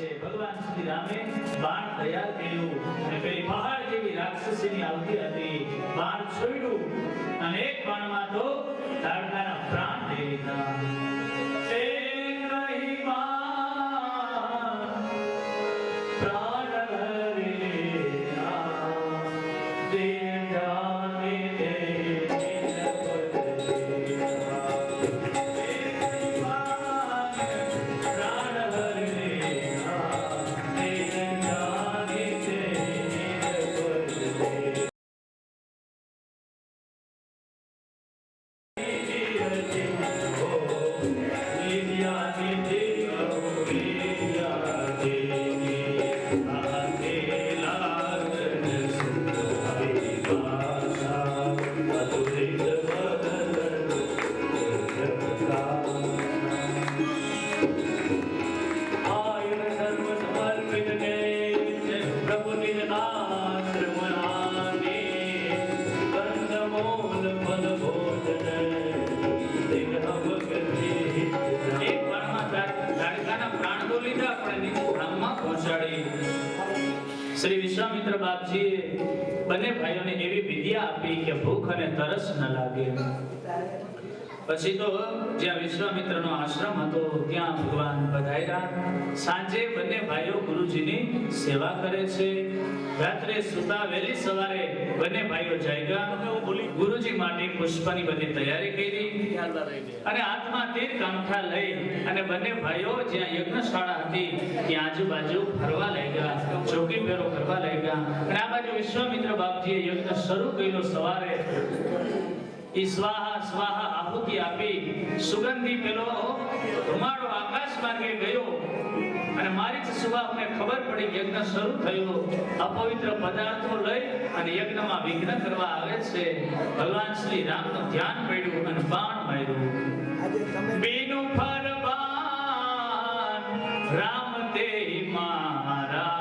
છે ભગવાન શ્રી રામે બાણ તૈયાર કર્યું અને પેલી પહાડ જેવી રાક્ષસીની આવતી હતી બાણ છોડ્યું અને એક બાણમાં તો તાડકાના પ્રાણ લઈ લીધા श्री विश्वामित्र बापजी बने भाइयों ने एवी विद्या आपी कि भूख अने तरस न लागे। પછી તો જ્યાં વિશ્વામિત્રનો આશ્રમ હતો ત્યાં ભગવાન પધાર્યા। સાંજે બંને ભાઈઓ ગુરુજીની સેવા કરે છે। રાત્રે સુતા વહેલી સવારે બંને ભાઈઓ જાગ્યા, ગુરુજી માટે પુષ્પની બધી તૈયારી કરી અને હાથમાં તીર કાંઠા લઈ અને બંને ભાઈઓ જ્યાં યજ્ઞશાળા હતી ત્યાં આજુબાજુ ફરવા લાગ્યા, ચોકી ફેરો કરવા લાગ્યા। અને આ બાજુ વિશ્વામિત્ર બાપજીએ યજ્ઞ શરૂ કર્યો। સવારે स्वाहा स्वाहा आहुति आपी सुगंधी पेलो धुमाड़ो आकाश मार्गे गयो અને મારીચ સુવાહને ખબર પડી યજ્ઞ શરૂ થયો। અપવિત્ર પદાર્થો લઈ અને યજ્ઞમાં વિઘ્ન કરવા આવે છે। ભગવાન શ્રી રામનું ધ્યાન પડ્યું અને બાણ માર્યું। બીનું ફરમાન રામ તે મારા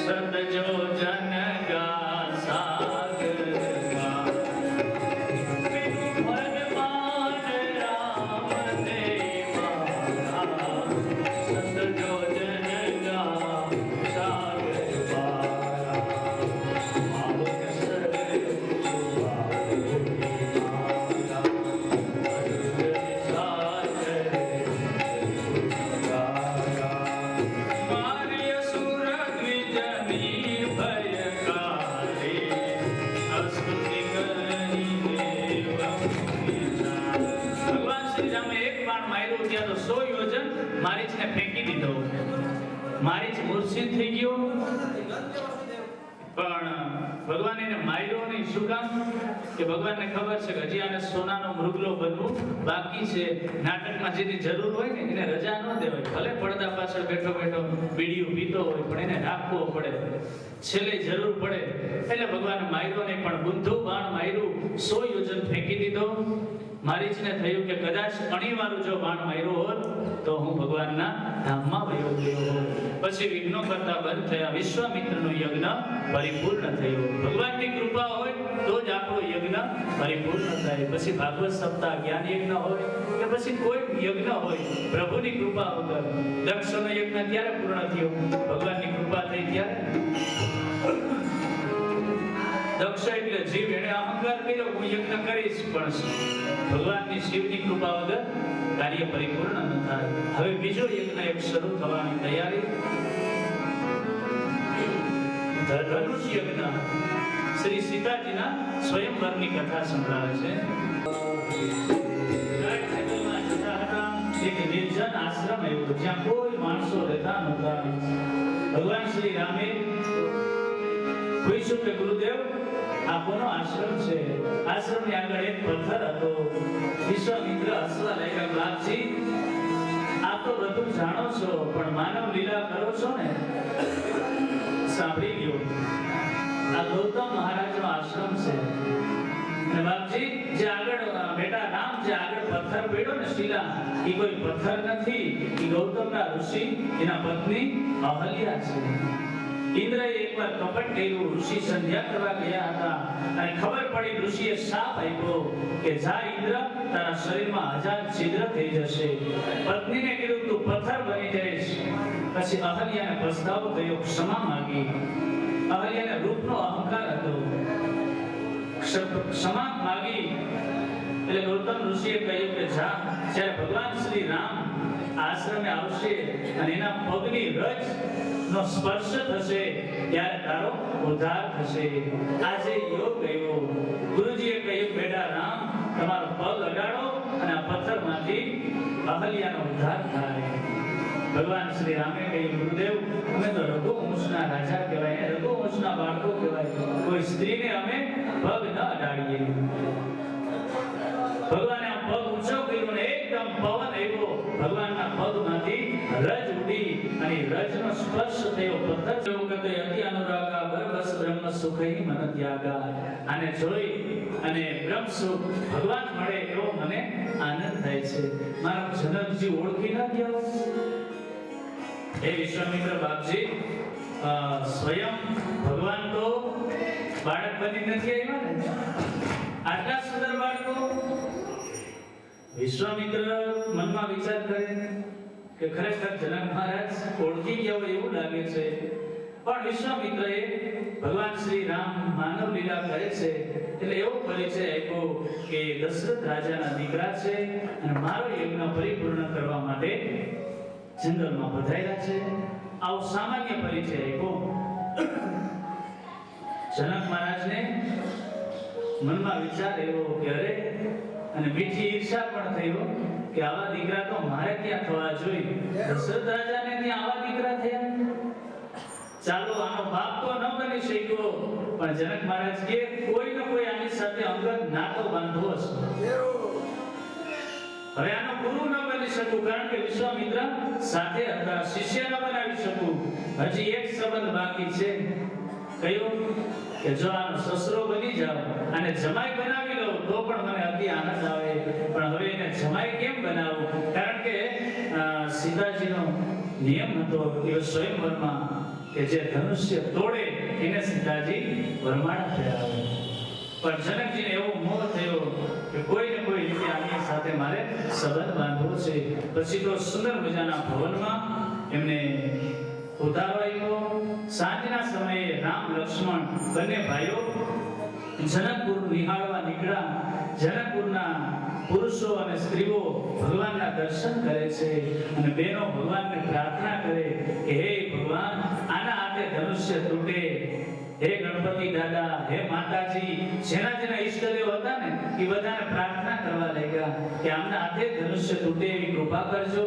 સદજો જન ગા मारीच मूर्छित થઈ ગયો। પણ ભગવાન એને માર્યો નહીં। શું કામ? કે ભગવાનને ખબર છે કે હજી આને સોનાનો મૃગલો બનવું બાકી છે। નાટકમાં જેની જરૂર હોય ને એને રજા ન દેવાય। ભલે પડદા પાછળ બેઠો બેઠો બીડીયું પીતો હોય પણ એને રાખવો પડે, છેલ્લે જરૂર પડે। એટલે ભગવાન માર્યો નહીં પણ બુંધુ બાણ માર્યું, 100 યોજન ફેંકી દીધો। મારીચને થયું કે કદાચ અણીવાળું જો બાણ માર્યો હોત તો હું ભગવાનના ધામમાં વયો ગયો હોત। પછી વિઘ્નો કરતા બંધ થયા। વિશ્વામિત્રનો યજ્ઞ પરિપૂર્ણ થયો। ભગવાનની કૃપા હોય તો જ આપણો યજ્ઞ પરિપૂર્ણ થાય। પછી ભાગવત સપ્તાહ જ્ઞાન યજ્ઞ હોય કે પછી કોઈ યજ્ઞ હોય, પ્રભુની કૃપા વગર દક્ષનો યજ્ઞ ત્યારે પૂર્ણ થયો, ભગવાનની કૃપા થઈ ત્યારે। દક્ષ એટલે જીવ, એને અહંકાર કર્યો હું યજ્ઞ કરીશ, પણ ભગવાનની શિવની કૃપા વગર કાર્ય પરિપૂર્ણ ન થાય। હવે બીજો યજ્ઞ એક શરૂ થવાની તૈયારી। ધનુષ યજ્ઞ શ્રી સીતાજીના સ્વયંવરની કથા સંભળાવે છે। એક નિર્જન આશ્રમ આવ્યો જ્યાં કોઈ માણસો રહેતા નહોતા। ભગવાન શ્રી રામે પૂછ્યું કે ગુરુદેવ આ કોનો આશ્રમ છે? આશ્રમની આગળ એક પથ્થર હતો। વિશ્વામિત્ર હસવા લાગ્યા, બાપજી આપ તો બધું જાણો છો પણ માનવ લીલા કરો છો ને। સાંભળી લ્યો, આ ગૌતમ મહારાજનો આશ્રમ છે। અને બાપજી જે આગળ બેટા રામ જે આગળ પથ્થર પડ્યો ને શિલા, એ કોઈ પથ્થર નથી, એ ગૌતમના ઋષિ એના પત્ની અહલ્યા છે। इंद्र एक बार कपट કર્યું। ઋષિ સંધ્યા કરવા ગયા હતા અને ખબર પડી ઋષિએ શાપ આપ્યો કે જા ઇન્દ્ર તારા શરીરમાં 1000 છિદ્ર થઈ જશે। પત્નીને કીધું તું પથ્થર બની જઈશ। પછી અહલ્યાને પસ્તાવો થયો, ક્ષમા માંગી. અહલ્યાને રૂપનો અહંકાર હતો, ક્ષમા માંગી. એટલે ગૌતમ ઋષિએ કહ્યું કે જા, જ્યારે ભગવાન શ્રી રામ આશ્રમે આવશે અને એના પગની રજ નો સ્પર્શ થશે ત્યારે તારો ઉદ્ધાર થશે. આજે યોગ ગયો. ગુરુજીએ કહ્યું, બેટા રામ, તમારો પગ અડાડો અને આ પથ્થરમાંથી અહલ્યાનો ઉદ્ધાર થાય. ભગવાન શ્રી રામે કહ્યું, ગુરુદેવ, અમે તો રઘુવંશના રાજા કહેવાય, રઘુવંશના બાળકો કહેવાય, કોઈ સ્ત્રીને અમે પગ ન અડાડીએ. ભગવાને આ પગ ઊંચો કર્યો અને એકદમ પવન આવ્યો, ભગવાનના પગમાંથી રજ ઉડી અને રજનો સ્પર્શ થયો. પથ્થર જેવો કતે અતિ અનુરાગા બરબસ બ્રહ્મ સુખઈ મન ત્યાગા. આને જોઈ અને બ્રહ્મ સુખ ભગવાન મળે એવો મને આનંદ થાય છે. મારા જનકજી ઓળખી ન ગયો. હે વિશ્વામિત્ર બાપજી, સ્વયં ભગવાન તો બાળક બની નથી આવ્યા ને, આટલા સુંદર બાળકો. વિશ્વામિત્ર મનમાં વિચાર કરે કે ખરેખર જનક મહારાજ ઓળખી ગયા હોય એવું લાગે છે. પણ વિશ્વામિત્રએ ભગવાન શ્રી રામ માનવ લીલા કરે છે એટલે એવો પરિચય આપ્યો કે દશરથ રાજાના દીકરા છે અને મારો યજ્ઞ પરિપૂર્ણ કરવા માટે જંગલમાં પધાર્યા છે. આવો સામાન્ય પરિચય આપ્યો. જનક મહારાજને મનમાં વિચાર એવો કે અરે, અને મીઠી ઈર્ષા પણ થયો કે આવા દીકરા તો મારે ક્યાં થવા જોઈએ. દશરથ રાજાને ત્યાં આવા દીકરા થયા. ચાલો, આનો બાપ તો ન બની શક્યો, પણ જનક મહારાજ કે કોઈ ને કોઈ આની સાથે અંગત નાતો બાંધવો છે. હવે આનો ગુરુ ન બની શકું, કારણ કે વિશ્વામિત્ર સાથે હતા. શિષ્ય ન બનાવી શકું. હજી એક સંબંધ બાકી છે. કયો? કે જો આનો સસરો બની જાવ અને જમાઈ બનાવી લઉં તો પણ મને અતિ આનંદ આવે. પણ હવે એને જમાઈ કેમ બનાવું? કારણ કે સીતાજીનો નિયમ હતો કે સ્વયંવરમાં કે જે ધનુષ્ય તોડે એને સીતાજી વરમાળા ફેરાવે. પણ જનકજીને એવો મોહ થયો કે કોઈ ને કોઈ રીતે આની સાથે મારે સંબંધ બાંધવો છે. પછી તો સુંદર મજાના ભવનમાં એમને ઉતારો આવ્યો. સાંજના સમયે રામ લક્ષ્મણ બંને ભાઈઓ જનકપુર નિહાળવા નીકળ્યા. જનકપુરના પુરુષો અને સ્ત્રીઓ ભગવાનના દર્શન કરે છે અને બહેનો ભગવાનને પ્રાર્થના કરે કે હે ભગવાન, આના હાથે ધનુષ્ય તૂટે. હે ગણપતિ દાદા, હે માતાજી, જેના જેના ઈષ્ટદેવ હતા ને એ બધાને પ્રાર્થના કરવા લાગ્યા કે આમના હાથે ધનુષ્ય તૂટે એવી કૃપા કરજો.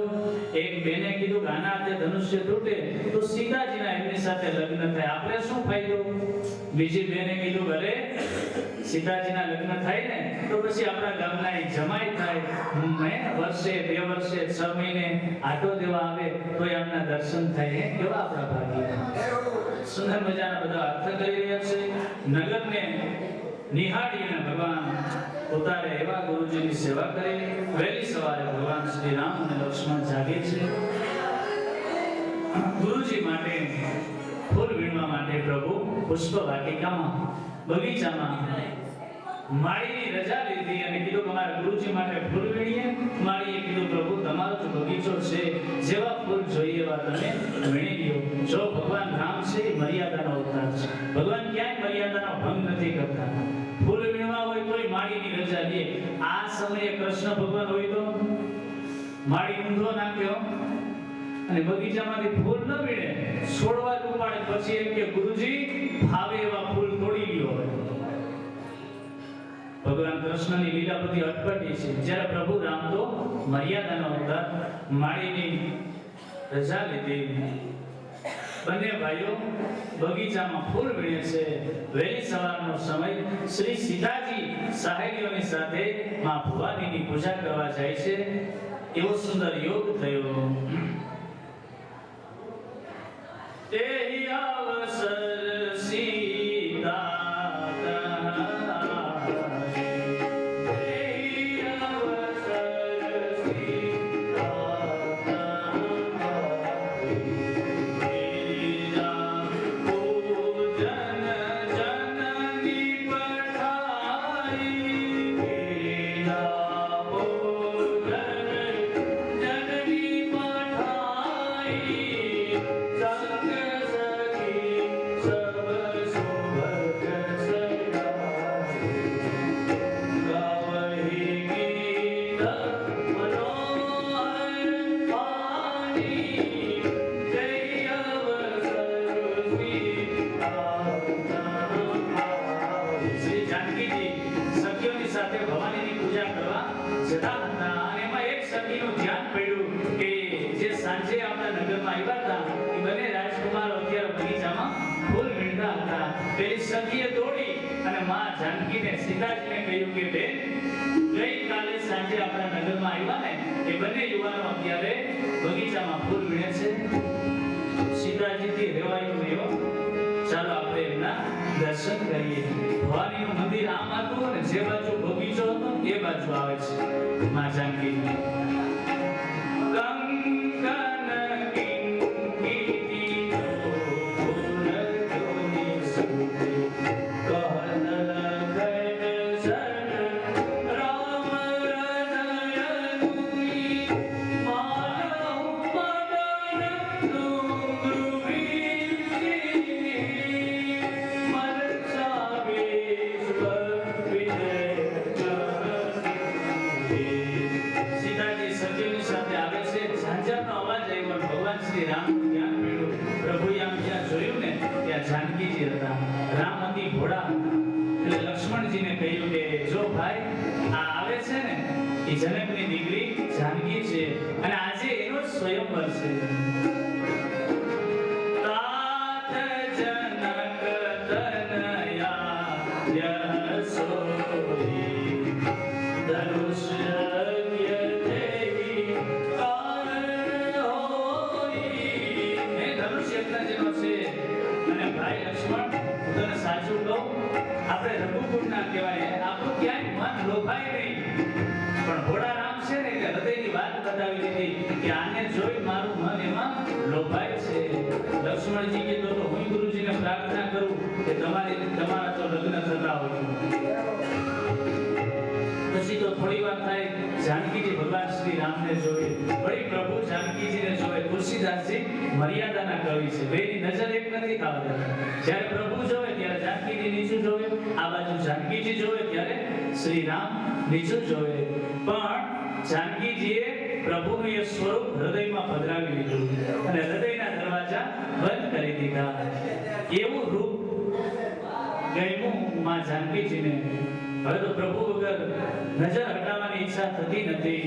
એક બેને કીધું કે આના હાથે ધનુષ્ય તૂટે તો સીતાજીના એમની સાથે લગ્ન થાય, આપણે શું ફાયદો? બીજી બેને કીધું ભલે સીતાજીના લગ્ન થાય ને તો પછી આપણા ગામના એક જમાઈ થાય, વર્ષે 2 વર્ષે 6 મહિને આટો દેવા આવે તો એમના દર્શન થાય. કેવા આપણા ભાગ્ય. સુંદર મજાના બધા અર્થ કરી રહ્યા છે. નગરને નિહાળીને ભગવાન ઉતારે એવા ગુરુજીની સેવા કરે. વહેલી સવારે ભગવાન શ્રી રામ અને લક્ષ્મણ જાગે છે. ગુરુજી માટે ફૂલ વીણવા માટે પ્રભુ પુષ્પ વાટિકામાં બગીચામાં માળીની રજા લીધી અને કીધું કે મારા ગુરુજી માટે ફૂલ વીણીએ. માળીએ કીધું પ્રભુ તમારો જ બગીચો છે, જેવા ફૂલ જોઈએ એવા તમે વીણી લ્યો. જો ભગવાન રામ છે એ મર્યાદાનો અવતાર છે. ભગવાન ક્યાંય મર્યાદાનો ભંગ નથી કરતા. ફૂલ વીણવા હોય તોય માળીની રજા લે. આ સમયે કૃષ્ણ ભગવાન હોય તો માળી ઊંધો નાખ્યો અને બગીચામાંથી ફૂલ ન વીણે, છોડવા જ ઉપાડે. પછી એમ કે ગુરુજી ભાવે એવા ફૂલ તોડી લ્યો. ભગવાન કૃષ્ણની લીલા બધી અટપટી છે. જ્યારે પ્રભુ રામ તો મર્યાદાનો અવતાર. માળીની રજા લીધી. બંને ભાઈઓ બગીચામાં ફૂલ વીણે છે. વહેલી સવારનો સમય. શ્રી સીતાજી સહેલીઓની સાથે માં ભવાનીની પૂજા કરવા જાય છે. એવો સુંદર યોગ થયો. તેહી અવસર સીતા સાંજે આપણા નગરમાં આવ્યા હતા એ બંને રાજકુમારો અત્યારે બગીચામાં ફૂલ વીણતા હતા. પેલી સખીએ દોડી અને માં જાનકીને સીતાજીને કહ્યું કે બેન, ગઈકાલે સાંજે આપણા નગરમાં આવ્યા ને એ બંને યુવાનો અત્યારે બગીચામાં ફૂલ વીણે છે. સીતાજીથી રેવાયું નહીં. ચાલો આપણે એમના દર્શન કરીએ. ભવાનીનું મંદિર આમ હતું અને જે બાજુ બગીચો હતો એ બાજુ આવે છે માં જાનકી. જાનકીજી હતા, રામ અતિ ભોળા એટલે લક્ષ્મણજીને કહ્યું કે જો ભાઈ આ આવે છે ને એ જનકની દીકરી જાનકી છે અને આજે એનો સ્વયંવર છે. તાત જનક તનયા યશોરી ધનુષ્ય સાચું કહું, આપણે રઘુકુળના કહેવાય, આપણું ક્યાંય મન લોભાય નહીં, પણ ભોળા રામ છે ને એટલે હૃદયની વાત બતાવી દીધી કે આને જોઈ મારું મન એમાં લોભાય છે. લક્ષ્મણજી કીધું તો હું ગુરુજીને પ્રાર્થના કરું કે તમારા તો લગ્ન થતા હોય. પછી તો થોડી વાર થાય, જાનકીજી ભગવાન શ્રી રામને જોવે, વળી પ્રભુ જાનકીજીને જોવે. તુલસીદાસજી મર્યાદાના કવિ છે, બેની નજર એક નથી થવા દેતા. જ્યારે પ્રભુ જોવે ત્યારે જાનકીજી નીચું જોવે, આ બાજુ જાનકીજી જોવે ત્યારે શ્રી રામ નીચું જોવે. પણ જાનકીજીએ પ્રભુનું એ સ્વરૂપ હૃદયમાં પધરાવી લીધું અને હૃદયના દરવાજા બંધ કરી દીધા. એવું રૂપ ગમ્યું માં જાનકીજીને. હવે તો પ્રભુ વગર નજર હટાવવાની ઈચ્છા થતી નથી.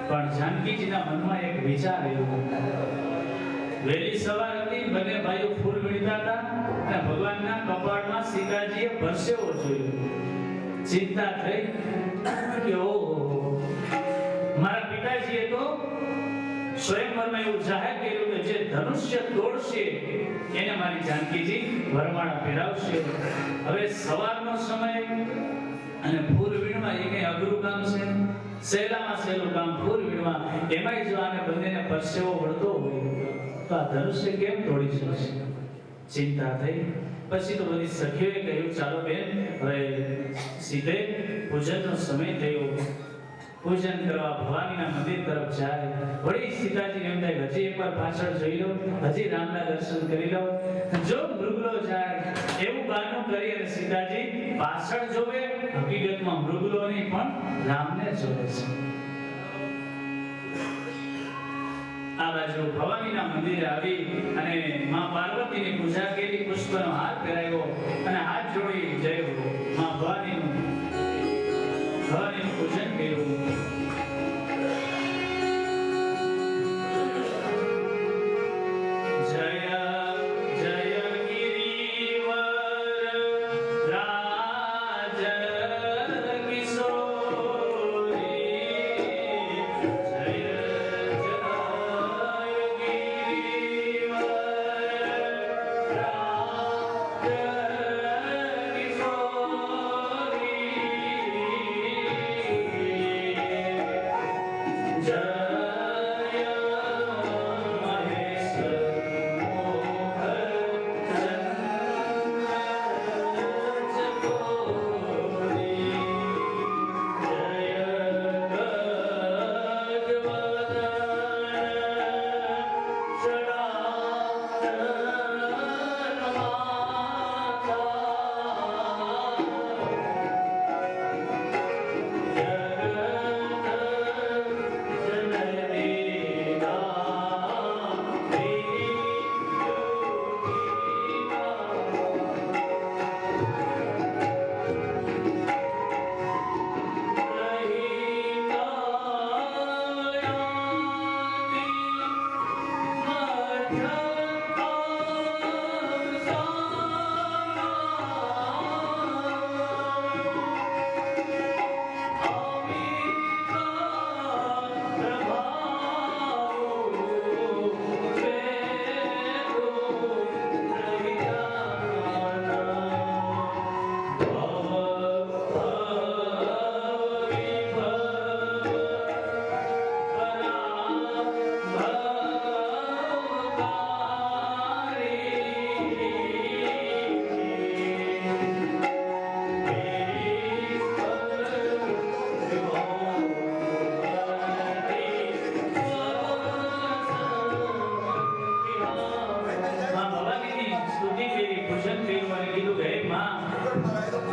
પણ જાનકીજીના મનમાં એક વિચાર આવ્યો. વહેલી સવાર હતી, બંને ભાઈઓ ફૂલ વીણતા હતા અને ભગવાનના કપાળમાં સીતાજીએ પરસેવો જોયો. ચિંતા થઈ કે ઓહો, મારા પિતાજીએ તો સ્વયંવરમાં એવું જાહેર કર્યું કે જે ધનુષ્ય તોડશે એને મારી જાનકીજી વરમાળા ફેરવશે. હવે સવારનો સમય અને ફૂલ વીણવા એ કઈ અઘરું કામ છે? સહેલામાં સહેલું કામ ફૂલ વીણવા. એમાંય જો આને બંનેને પરસેવો વળતો હોય તો આ ધનુષ્ય કેમ તોડી શકશે? ચિંતા થઈ. પછી તો બધી સખીઓએ કહ્યું ચાલો બેન, હવે સીધે પૂજનનો સમય થયો. પૂજન કરવા ભવાનીના મંદિર તરફ જાય. વળી સીતાજીને એમ થાય હજી એકવાર પાછળ જોઈ લો, હજી રામના દર્શન કરી લો. જો મૃગલો જાય એવું બહાનું કરી અને સીતાજી પાછળ જોવે, હકીકતમાં મૃગલો નહીં પણ રામને જોવે છે. આ બાજુ ભવાનીના મંદિરે આવી અને માં પાર્વતીની પૂજા કરી, પુષ્પનો હાર પહેરાવ્યો અને હાથ જોડી જય માં ભવાનીનું પૂજન કર્યું.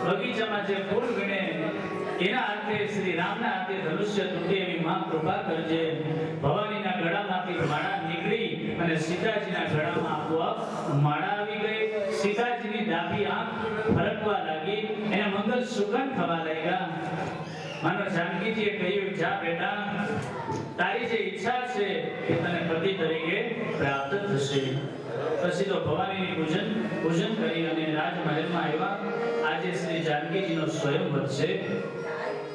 બગીચામાં જે ફૂલ વીણે એના હાથે શ્રી રામના હાથે ધનુષ્ય તૂટે એવી માં કૃપા કરજે. ભવાનીના ગળામાંથી માળા નીકળી અને સીતાજીના ગળામાં આપોઆપ માળા આવી ગઈ. સીતાજીની ડાબી આંખ ફરકવા લાગી, એને મંગલ સુગંધ થવા લાગ્યા. માનો જાનકીજીએ કહ્યું, જા બેટા, તારી જે ઈચ્છા છે એ તને પતિ તરીકે પ્રાપ્ત થશે. પછી તો ભવાનીની પૂજન કરી અને રાજમહેલમાં આવ્યા. આજે શ્રી જાનકીજીનો સ્વયંવર છે.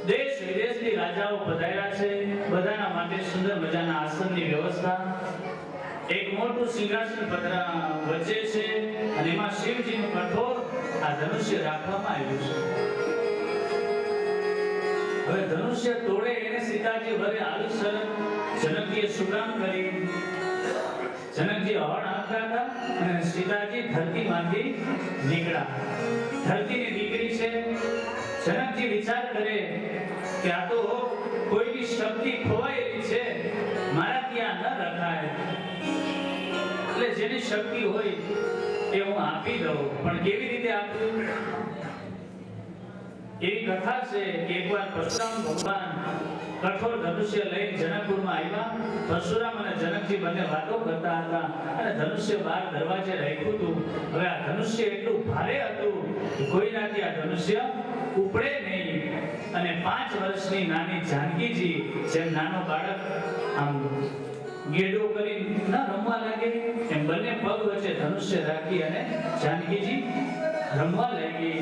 દેશ વિદેશથી રાજાઓ પધાર્યા છે. બધાના માટે સુંદર મજાના આસનની વ્યવસ્થા. એક મોટું સિંહાસન વચ્ચે છે અને એમાં શિવજીનું કઠોર આ ધનુષ્ય રાખવામાં આવ્યું છે. હવે ધનુષ્ય તોડે એને સીતાજી ભરે આયુષ્ય જનકજીએ સુકામ કરી. જનકજી હળ આપતા હતા અને સીતાજી ધરતીમાંથી નીકળ્યા. ધરતીની દીકરી છે. જનકજી વિચાર કરે કે આ તો કોઈની શક્તિ ખોવાયેલી છે, મારા ત્યાં ન રખાય. એટલે જેની શક્તિ હોય એ હું આપી દઉં, પણ કેવી રીતે આપું? એવી કથા છે કે એકવાર પરશુરામ ભગવાન કઠોર ધનુષ્ય લઈ જનકપુરમાં આવ્યા. પરશુરામ અને જનકજી બંને વાતો કરતા હતા અને ધનુષ્ય બહાર દરવાજે રાખ્યું હતું. હવે આ ધનુષ્ય એટલું ભારે હતું કે કોઈનાથી આ ધનુષ્ય ઉપડે નહીં. અને 5 વર્ષની નાની જાનકીજી જેમ નાનો બાળક આમ ગેડો કરી ન રમવા લાગે એમ બંને પગ વચ્ચે ધનુષ્ય રાખી અને જાનકીજી રમવા લાગી.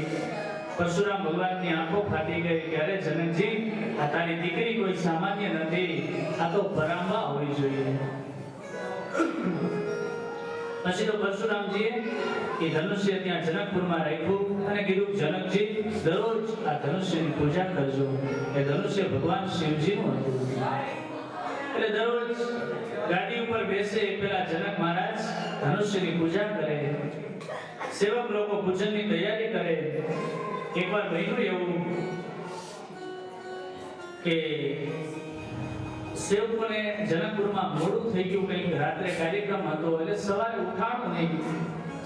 પરશુરામ ભગવાનની આંખો ફાટી ગઈ કે અરે જનકજી, આ તારી દીકરી કોઈ સામાન્ય નથી, આ તો પરાંબા હોવી જોઈએ. પછી તો પરશુરામજીએ એ ધનુષ્ય ત્યાં જનકપુરમાં રાખ્યું અને કીધું, જનકજી દરરોજ આ ધનુષ્યની પૂજા કરજો. એ ધનુષ્ય ભગવાન શિવજીનું હતું. એટલે દરરોજ ગાડી ઉપર બેસે પેલા જનક મહારાજ ધનુષ્યની પૂજા કરે. સેવક લોકો પૂજનની તૈયારી કરે. એકવાર બન્યું એવું કે સેવકોને જનકપુરમાં મોડું થઈ ગયું, કંઈક રાત્રે કાર્યક્રમ હતો એટલે સવારે ઉઠાણું નહીં.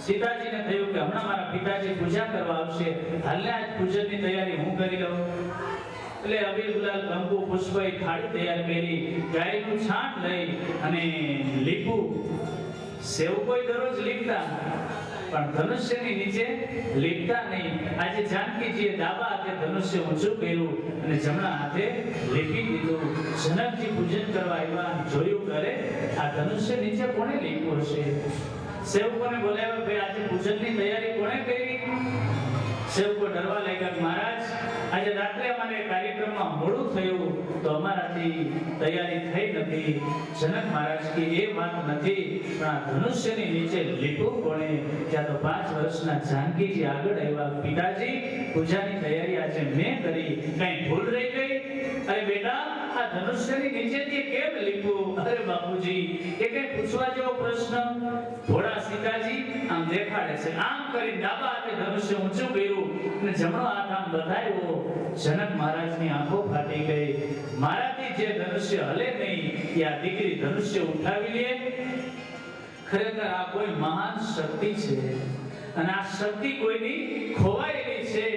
સીતાજીને થયું કે હમણાં મારા પિતાજી પૂજા કરવા આવશે, હાલને આજ પૂજનની તૈયારી હું કરી લઉં. એટલે અબીલ ગુલાલ કંકુ પુષ્પ થાળી તૈયાર કરી, ગાયનું છાણ લઈ અને લીપું. સેવકોએ દરરોજ લીપતા પણ ધનુષ્યની નીચે લીપતા નહીં. આજે જાનકીજીએ ડાબા હાથે ધનુષ્ય ઊંચું કર્યું અને જમણા હાથે લીપી દીધું. જનકજી પૂજન કરવા આવ્યા, જોયું કરે આ ધનુષ્ય નીચે કોણે લીપ્યું હશે. સેવકોને બોલાવ્યા, ભાઈ આજે પૂજનની તૈયારી કોણે કરી? સેવકો ડરવા લાગ્યા, મહારાજ આજે રાત્રે અમારે કાર્યક્રમમાં મોડું થયું તો અમારાથી તૈયારી થઈ નથી. જનક મહારાજ કે એ વાત નથી, પણ આ ધનુષ્યની નીચે લીપું કોણે? ત્યાં તો 5 વર્ષના જાનકીજી આગળ આવ્યા, પિતાજી પૂજાની તૈયારી આજે મેં કરી, કઈ ભૂલ રહી ગઈ? અરે બેટા, આ ધનુષ્યની નીચેથી કેમ લીપું? અરે બાપુજી, એ કઈ પૂછવા જેવો પ્રશ્ન? ભોળા સીતાજી આમ દેખાડે છે, આમ કરી ડાબા હાથે ધનુષ્ય ઊંચું કર્યું અને જમણો હાથ આમ બતાવ્યો. જનક મહારાજની આંખો ફાટી ગઈ. મારાથી જે ધનુષ્ય હલે નહીં એ આ દીકરી ધનુષ્ય ઉઠાવી લે. ખરેખર આ કોઈ મહાન શક્તિ છે અને આ શક્તિ કોઈની ખોવાયેલી છે.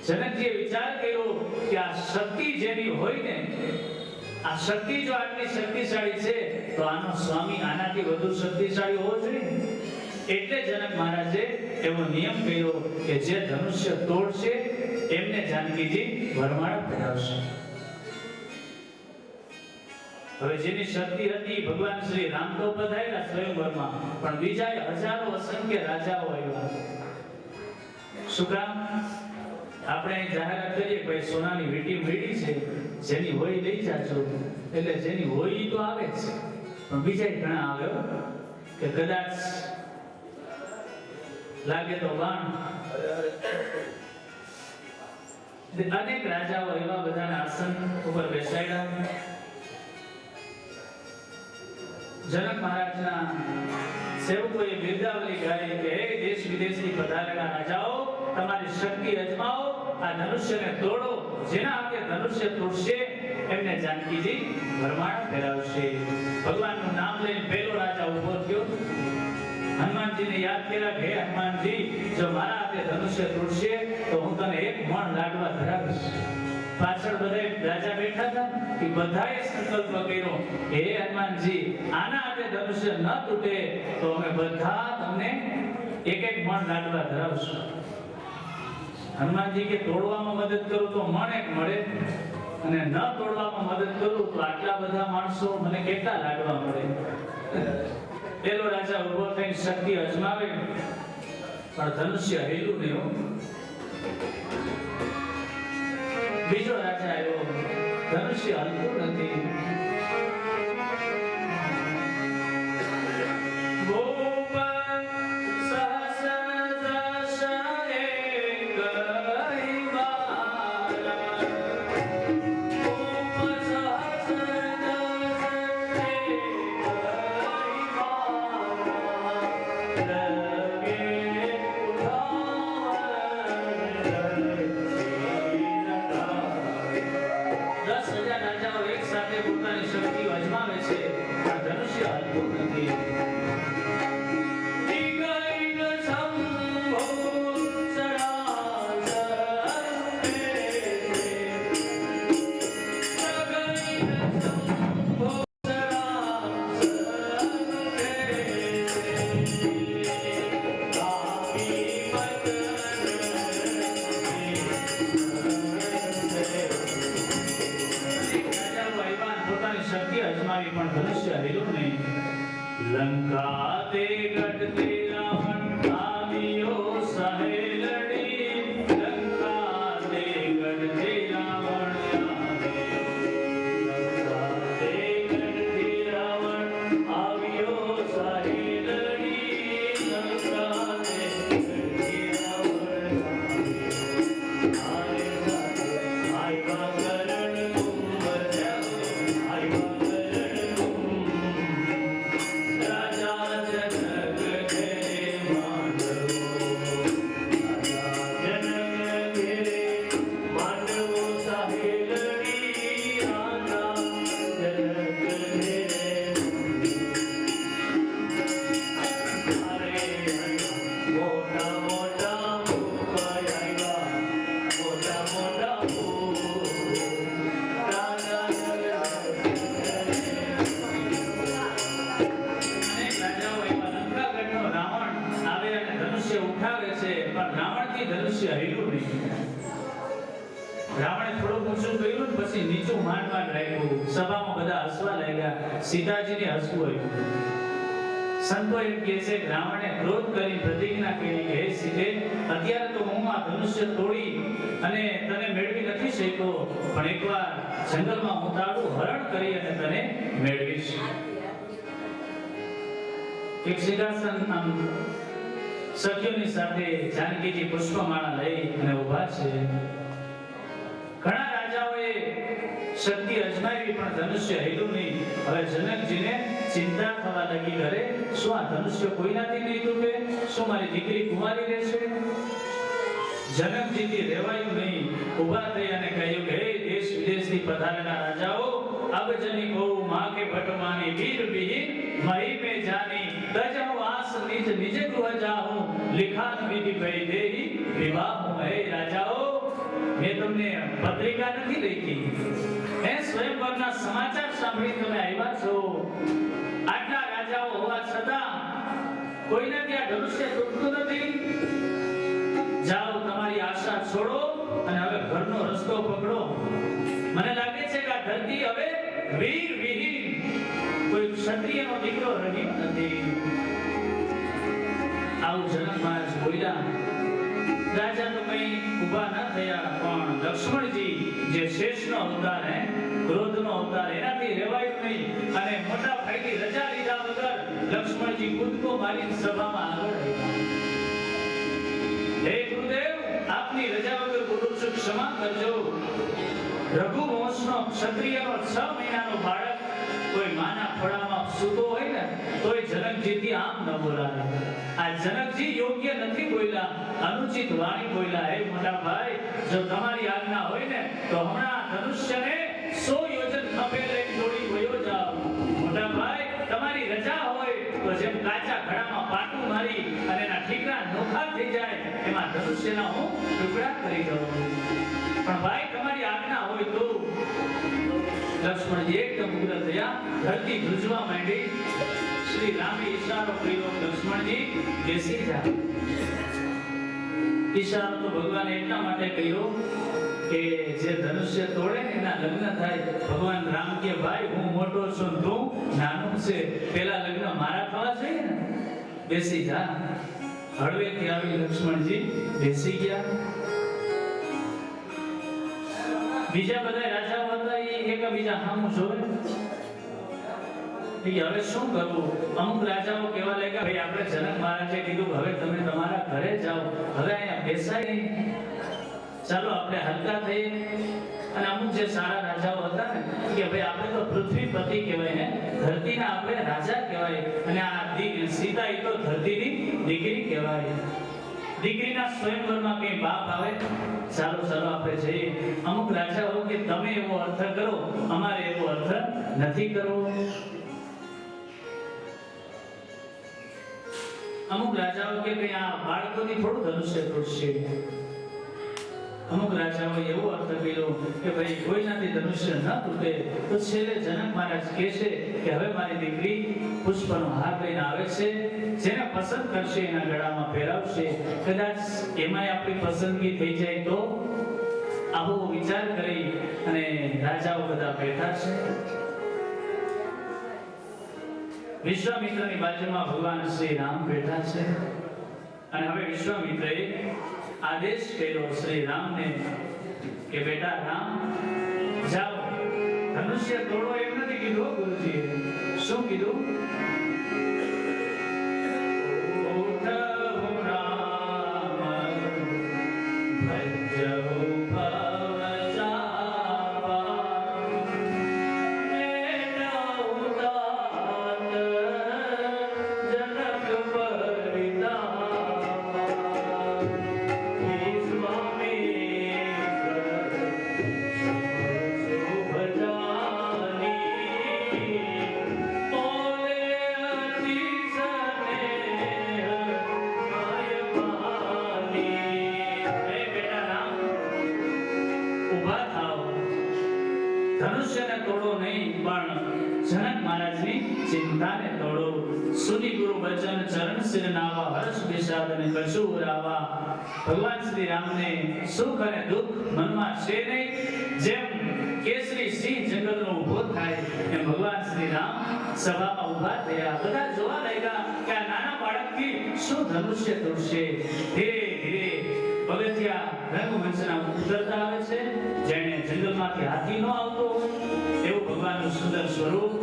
જનકજીએ વિચાર કર્યો કે આ શક્તિ જેની હોય ને, આ શક્તિ જો આટલી શક્તિશાળી છે તો આનો સ્વામી આનાથી વધુ શક્તિશાળી હોવો જોઈએ. એટલે જનક મહારાજે એવો નિયમ કર્યો કે જે ધનુષ્ય તોડશે એમને જાનકીજી વરમાળા પહેરાવશે. હવે જેની શક્તિ હતી ભગવાન શ્રી રામ તો પધાર્યા સ્વયંવરમાં, પણ બીજા હજારો અસંખ્ય રાજાઓ આવ્યા. શું કામ? આપણે જાહેરાત કરીએ કે ભાઈ સોનાની વીંટી મળી છે, જેની હોય લઈ જાજો. એટલે જેની હોય ઈ તો આવે જ, પણ બીજા ઘણા આવે કે કદાચ લાગે તો બાણ. અનેક રાજાઓ એવા બધાના આસન ઉપર બેસાડ્યા. જનક મહારાજના સેવકોએ બિરદાવલી ગાઈ કે હે દેશ વિદેશથી પધારેલા રાજાઓ, તમારી શક્તિ અજમાવો, આ ધનુષ્યને તોડો. જેના હાથે ધનુષ્ય તોડશે એમને જાનકીજી ભરમાળ ફેરવશે. ભગવાનનું નામ લઈને પહેલો રાજા ઉભો થયો. હનુમાનજીને યાદ કર્યા કે હે હનુમાનજી, જો મારા હાથે ધનુષ્ય તોડશે તો હું તને એક મણ લાડવા ધરાવીશ. પાછળ બધા રાજા બેઠા હતા, એ બધાએ સંકલ્પ કર્યો હે હનુમાનજી, આના હાથે ધનુષ્ય ન તૂટે તો અમે બધા તમને એક એક મણ લાડવા ધરાવશું. હનુમાનજી કે તોડવામાં મદદ કરું તો મણ એક મળે, અને ન તોડવામાં મદદ કરું તો આટલા બધા માણસો મને કેટલા લાડવા મળે. પેલો રાજા ઉભો થઈને શક્તિ અજમાવે, પણ ધનુષ્ય હેલું નહીં. બીજો રાજા આવ્યો, ધનુષ્ય હલતું નથી. લંકા તે ગઢ રાવણ આવ્યો સહેલડી. લંકા તે ગઢ રાવણ લંકા તે ગઢ રાવણ આવ્યો સહેલડી. લંકા તે ગઢ રાવણ આવ્યા કરણ કુંભ આવ્યા રાવણે થોડું ઊંચું કર્યું ને પછી નીચું માંડ રાખ્યું. સભામાં બધા હસવા લાગ્યા. સીતાજીને હસવું આવ્યું. સંતો એમ કહે છે કે રાવણે ક્રોધ કરી પ્રતિજ્ઞા કરી કે હે સીતે, અત્યારે તો હું આ ધનુષ્ય તોડી અને તને મેળવી નથી શક્યો, પણ એકવાર જંગલમાં હું તારું હરણ કરી અને તને મેળવીશ. એક સિંહાસન આમ સખીઓની સાથે જાનકીજી પુષ્પમાળા લઈ અને ઊભા છે. ઘણા રાજાઓએ શક્તિ અજમાવી પણ ધનુષ્ય હેલું નહીં. હવે જનકજીને ચિંતા થવા લાગી, ઘરે શું આ ધનુષ્ય કોઈનાથી નહીં તૂટે? શું મારી દીકરી કુંવારી રહેશે? જનકજીથી રહેવાયું નહીં. ઊભા થઈ અને કહ્યું કે હે દેશ વિદેશથી પધારેલા રાજાઓ, અબ જની કહું માં કે ભટમાની વીર વિહીન મહી મે જાની તજ વાસ નિજ નિજ ગૃહ જાહું લિખાન વિધિ ભઈ દેહી વિવાહ હે રાજાઓ, મેં તમને પત્રિકા નથી લખી, મેં સ્વયંવરના સમાચાર સાંભળી તમે આવ્યા છો. આટલા રાજાઓ હોવા છતાં કોઈને ત્યાં ધનુષ્ય તૂટતું નથી. જાઓ, તમારી આશા છોડો અને હવે ઘરનો રસ્તો પકડો. મને લાગે છે કે આ ધરતી હવે વીર વિહીન ક્ષત્રિયનો દીકરો રહ્યો નથી. આવું જનક મહારાજ બોલ્યા. રાજા તો કઈ ઊભા ન થયા, પણ લક્ષ્મણજી જે શેષનો અવતાર હે, ક્રોધનો અવતાર, એનાથી રહેવાયું નહીં અને મોટા ભાઈની રજા લીધા વગર લક્ષ્મણજી કૂદકો મારી સભામાં આગળ આવ્યા. હે ગુરુદેવ, આપની રજા વગર બોલું છું, ક્ષમા કરજો. રઘુવંશનો ક્ષત્રિયનો 6 મહિનાનો બાળક કોઈ માના ખોળામાં સૂતો હોય ને તોય જનકજીથી આમ ન બોલાય. આ જનકજી યોગ્ય નથી બોલ્યા, અનુચિત વાણી બોલ્યા. હે મોટા ભાઈ, જો તમારી આજ્ઞા હોય ને તો હમણાં ધનુષ્યને 100 યોજન ખભે લઈને દોડી વયો જાઓ. મોટા ભાઈ, તમારી રજા હોય તો જેમ કાચા ઘડામાં પાટું મારી અને એના ઠીકરા નોખા થઈ જાય એમાં ધનુષ્યના હું ટુકડા કરી દઉં. પણ ભાઈ, તમારી આજ્ઞા હોય તો. લક્ષ્મણજી એકદમ ઉગ્ર થયા, ધરતી ધ્રુજવા માંડી. શ્રી રામે ઈશારો કર્યો, લક્ષ્મણજી બેસી જા. ઈશારો તો ભગવાને એટલા માટે કર્યો કે જે ધનુષ્ય તોડે ને એના લગ્ન થાય. ભગવાન રામ કે ભાઈ, હું મોટો છું, તું નાનો છે, પેલા લગ્ન મારા થવા જોઈએ ને. બેસી જા. હળવેથી આવી લક્ષ્મણજી બેસી ગયા. બીજા બધા રાજાઓ હતા, એ એકબીજા સામું જોવે. હવે શું કરવું? અમુક રાજાઓ કહેવા લાગ્યા, ભાઈ આપણે જનક મહારાજે કીધું હવે તમે તમારા ઘરે જાઓ, હવે અહીંયા બેસાય નહીં, ચાલો આપણે હલકા થઈએ. અને અમુક જે સારા રાજાઓ હતા ને કે ભાઈ આપણે તો પૃથ્વીપતિ કહેવાય ને, ધરતીના આપણે રાજા કહેવાય, અને આ સીતા એ તો ધરતીની દીકરી કહેવાય. દીકરીના સ્વયંવરમાં કઈ બાપ આવે? ચાલો ચાલો આપણે જઈએ. અમુક રાજાઓ કે તમે એવો અર્થ કરો, અમારે એવો અર્થ નથી કરવો. અમુક રાજાઓ કે કઈ આ બાળકોથી થોડું ધનુષ્ય તોડશે. અમુક રાજાઓ એવો અર્થ કર્યો કે ભાઈ કોઈનાથી ધનુષ્ય ન તૂટે. તો છેલ્લે જનક મહારાજ કહે છે કે હવે મારી દીકરી પુષ્પનો હાર લઈને આવે છે, જેને પસંદ કરશે એના ગળામાં પહેરાવશે. કદાચ એમાંય આપણી પસંદગી થઈ જાય તો. આવો વિચાર કરી અને રાજાઓ બધા બેઠા છે. વિશ્વામિત્રની બાજુમાં ભગવાન શ્રી રામ બેઠા છે. અને હવે વિશ્વામિત્રએ આદેશ કર્યો શ્રી રામને કે બેટા રામ, જાઓ, ધનુષ્ય તોડો એમ નથી કીધું ગુરુજીએ. શું કીધું? ધનુષ્યને તોડો નહીં, પણ જનક મહારાજની ચિંતાને તોડો. સુની ગુરુ બચન ચરણ સિર નાવા, હર્ષ વિષાદ અને કશું ઉરાવા. ભગવાન શ્રી રામને સુખ અને દુઃખ મનમાં છે નહીં. જેમ કેસરી સિંહ જંગલનો ઊભો થાય એમ ભગવાન શ્રી રામ સભામાં ઊભા થયા. બધા જોવા લાગ્યા કે આ નાના બાળકથી શું ધનુષ્ય તોડશે. ધીરે ધીરે પગથિયા રંગમંચના ઉતરતા આવે છે. જેને જંગલમાંથી હાથી ન આવતો એવું ભગવાનનું સુંદર સ્વરૂપ.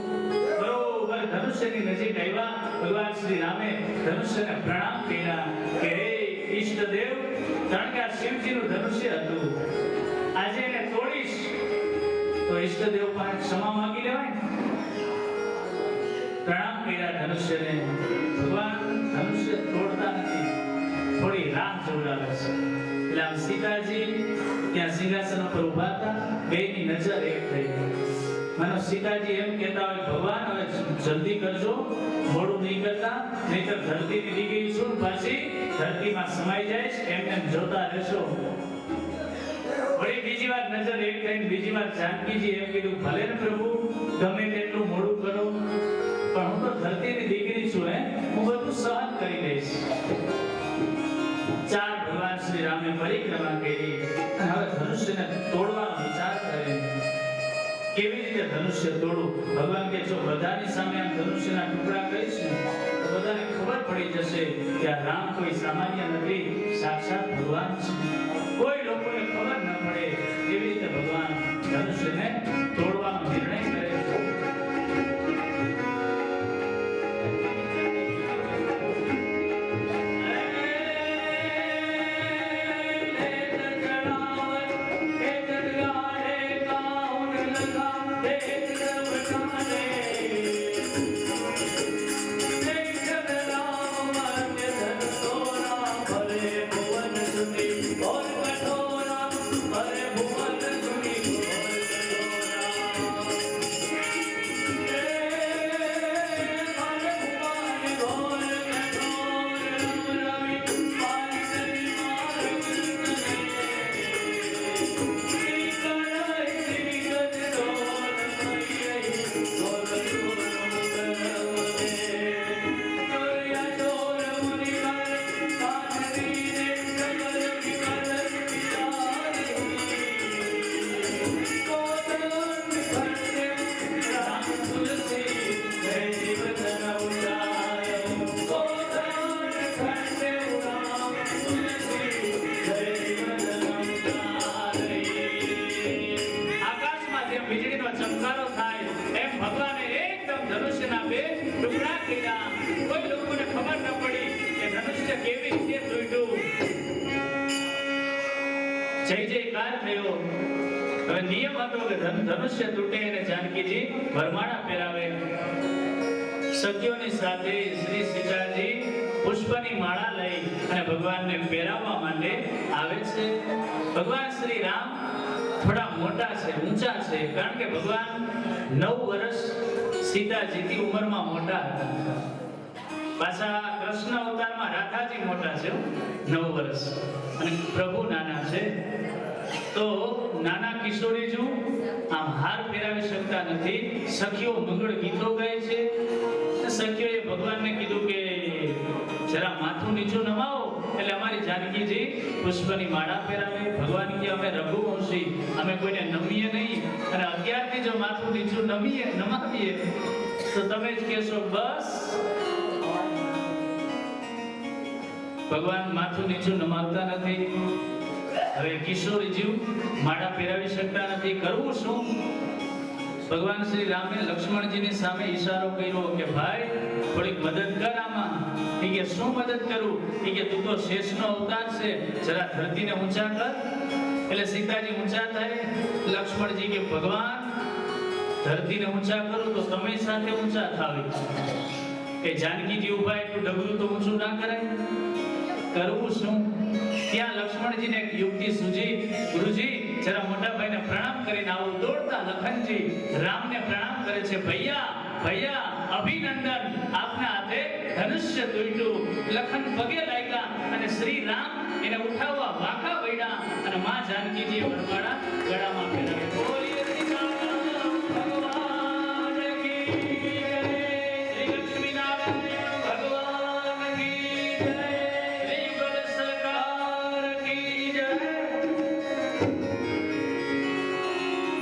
બરોબર ધનુષ્યની નજીક આવ્યા. ભગવાન શ્રી રામે ધનુષ્યને પ્રણામ કર્યા કે હે ઈષ્ટદેવ, કારણ કે આ શિવજીનું ધનુષ્ય હતું, આજે એને તોડીશ તો ઈષ્ટદેવ પાસે ક્ષમા માંગી લેવાય ને. પ્રણામ કર્યા ધનુષ્યને. ભગવાન ધનુષ્ય તોડતા નથી, થોડી રાહ જોડાવે છે. એટલે આમ સીતાજી ત્યાં સિંહાસન પર ઊભા હતા, બેની નજર એક થઈ ગઈ. માનો સીતાજી એમ કહેતા હોય, ભગવાન હવે જલ્દી કરજો, મોડું નહીં કરતા, નહીંતર ધરતીની દીકરી છું, પાછી ધરતીમાં સમાઈ જાય, એમ જોતા રહેશો. વળી બીજી વાર નજર એક થઈને બીજી વાર જાનકીજી એમ કીધું, ભલે ને પ્રભુ ગમે તેટલું મોડું કરો, પણ હું તો ધરતીની દીકરી છું, હું બધું સહન કરી દઈશ. ચાર ભગવાન શ્રી રામે પરિક્રમા કરી અને હવે ધનુષ્યને તોડવાનો વિચાર કરે. કેવી રીતે ધનુષ્ય તોડું. ભગવાન કે જો બધાની સામે આમ ધનુષ્યના ટુકડા કરીશ ને તો બધાને ખબર પડી જશે કે આ રામ કોઈ સામાન્ય નથી, સાક્ષાત ભગવાન છે. કોઈ લોકોને ખબર ન પડે એવી રીતે ભગવાન ધનુષ્યને તોડવાનો નિર્ણય કરે છે. જય જયકાર થયો. હવે નિયમ હતો કે ધનુષ્ય તૂટે અને જાનકીજી વરમાળા પહેરાવે. સખીઓની સાથે શ્રી સીતાજી પુષ્પની માળા લઈ અને ભગવાનને પહેરાવવા માટે આવે છે. ભગવાન શ્રી રામ થોડા મોટા છે, ઊંચા છે, કારણ કે ભગવાન 9 વર્ષ સીતાજીની ઉંમરમાં મોટા હતા. પાછા કૃષ્ણ અવતારમાં રાધાજી મોટા છે, 9 વર્ષ, અને પ્રભુ નાના છે. તો નાના કિશોરીજુ આમ હાર પહેરાવી શકતા નથી. સખીઓ મંગળ ગીતો ગાય છે. સખીઓએ ભગવાનને કીધું કે જરા માથું નીચું નમાવો, એટલે અમારી જાનકીજી પુષ્પની માળા પહેરાવે. ભગવાન કે અમે રઘુવંશી, અમે કોઈને નમીએ નહીં, અને અત્યારથી જો માથું નીચું નમાવીએ તો તમે જ કહેશો બસ. ભગવાન માથું નીચું નમાવતા નથી. હવે કિશોરીજી માળા પહેરાવી શકતા નથી. કરવું શું? ભગવાન શ્રી રામે લક્ષ્મણજીની સામે ઈશારો કર્યો કે ભાઈ થોડીક મદદ કર આમાં. એ કે શું મદદ કરું? એ કે તું તો શેષનો અવતાર છે, જરા ધરતીને ઊંચા કર. એટલે સીતાજી ઊંચા થાય. લક્ષ્મણજી કે ભગવાન ધરતીને ઊંચા કરું તો તમે સાથે ઊંચા થાવી. એ જાનકીજી ઉભા, એટલું ડગલું તો ઊંચું ના કરાય. કરવું શું? ત્યાં લક્ષ્મણજીને એક યુક્તિ સૂજી. ગુરુજી જરા મોટા ભાઈને પ્રણામ કરીને આવો. દોડતા લખનજી રામને પ્રણામ કરે છે. ભૈયા ભૈયા અભિનંદન, આપના હાથે ધનુષ્ય તૂટ્યું. લખન પગે લાગ્યા અને શ્રી રામ એને ઉઠાવવા વાંકા વળ્યા અને માં જાનકીજીએ વરમાળા ગળામાં પહેરાવી. બોલીએ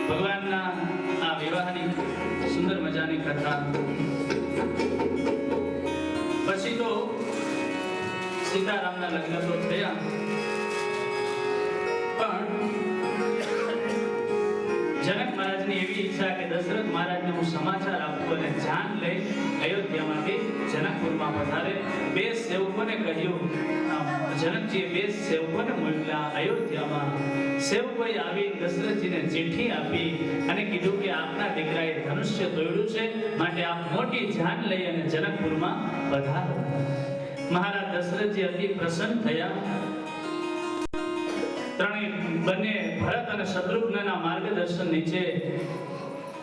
ભગવાનના આ વિવાહની સુંદર મજાની કથા. પછી તો સીતારામના લગ્ન તો થયા, પણ જનક મહારાજની એવી ઈચ્છા કે દશરથ મહારાજને હું સમાચાર આપું અને જાન લઈ અયોધ્યામાંથી જનકપુરમાં પધારે. 2 સેવકોને કહ્યું, જનકજીએ 2 સેવકોને મોકલ્યા અયોધ્યામાં. સેવકોએ આવી દશરથજીને ચિઠ્ઠી આપી અને કીધું કે આપના દીકરાએ ધનુષ્ય તોડ્યું છે, માટે આપ મોટી જાન લઈ અને જનકપુરમાં પધારો. મહારાજ દશરથજી અતિ પ્રસન્ન થયા. બંને ભરત અને શત્રુઘ્નના માર્ગદર્શન નીચે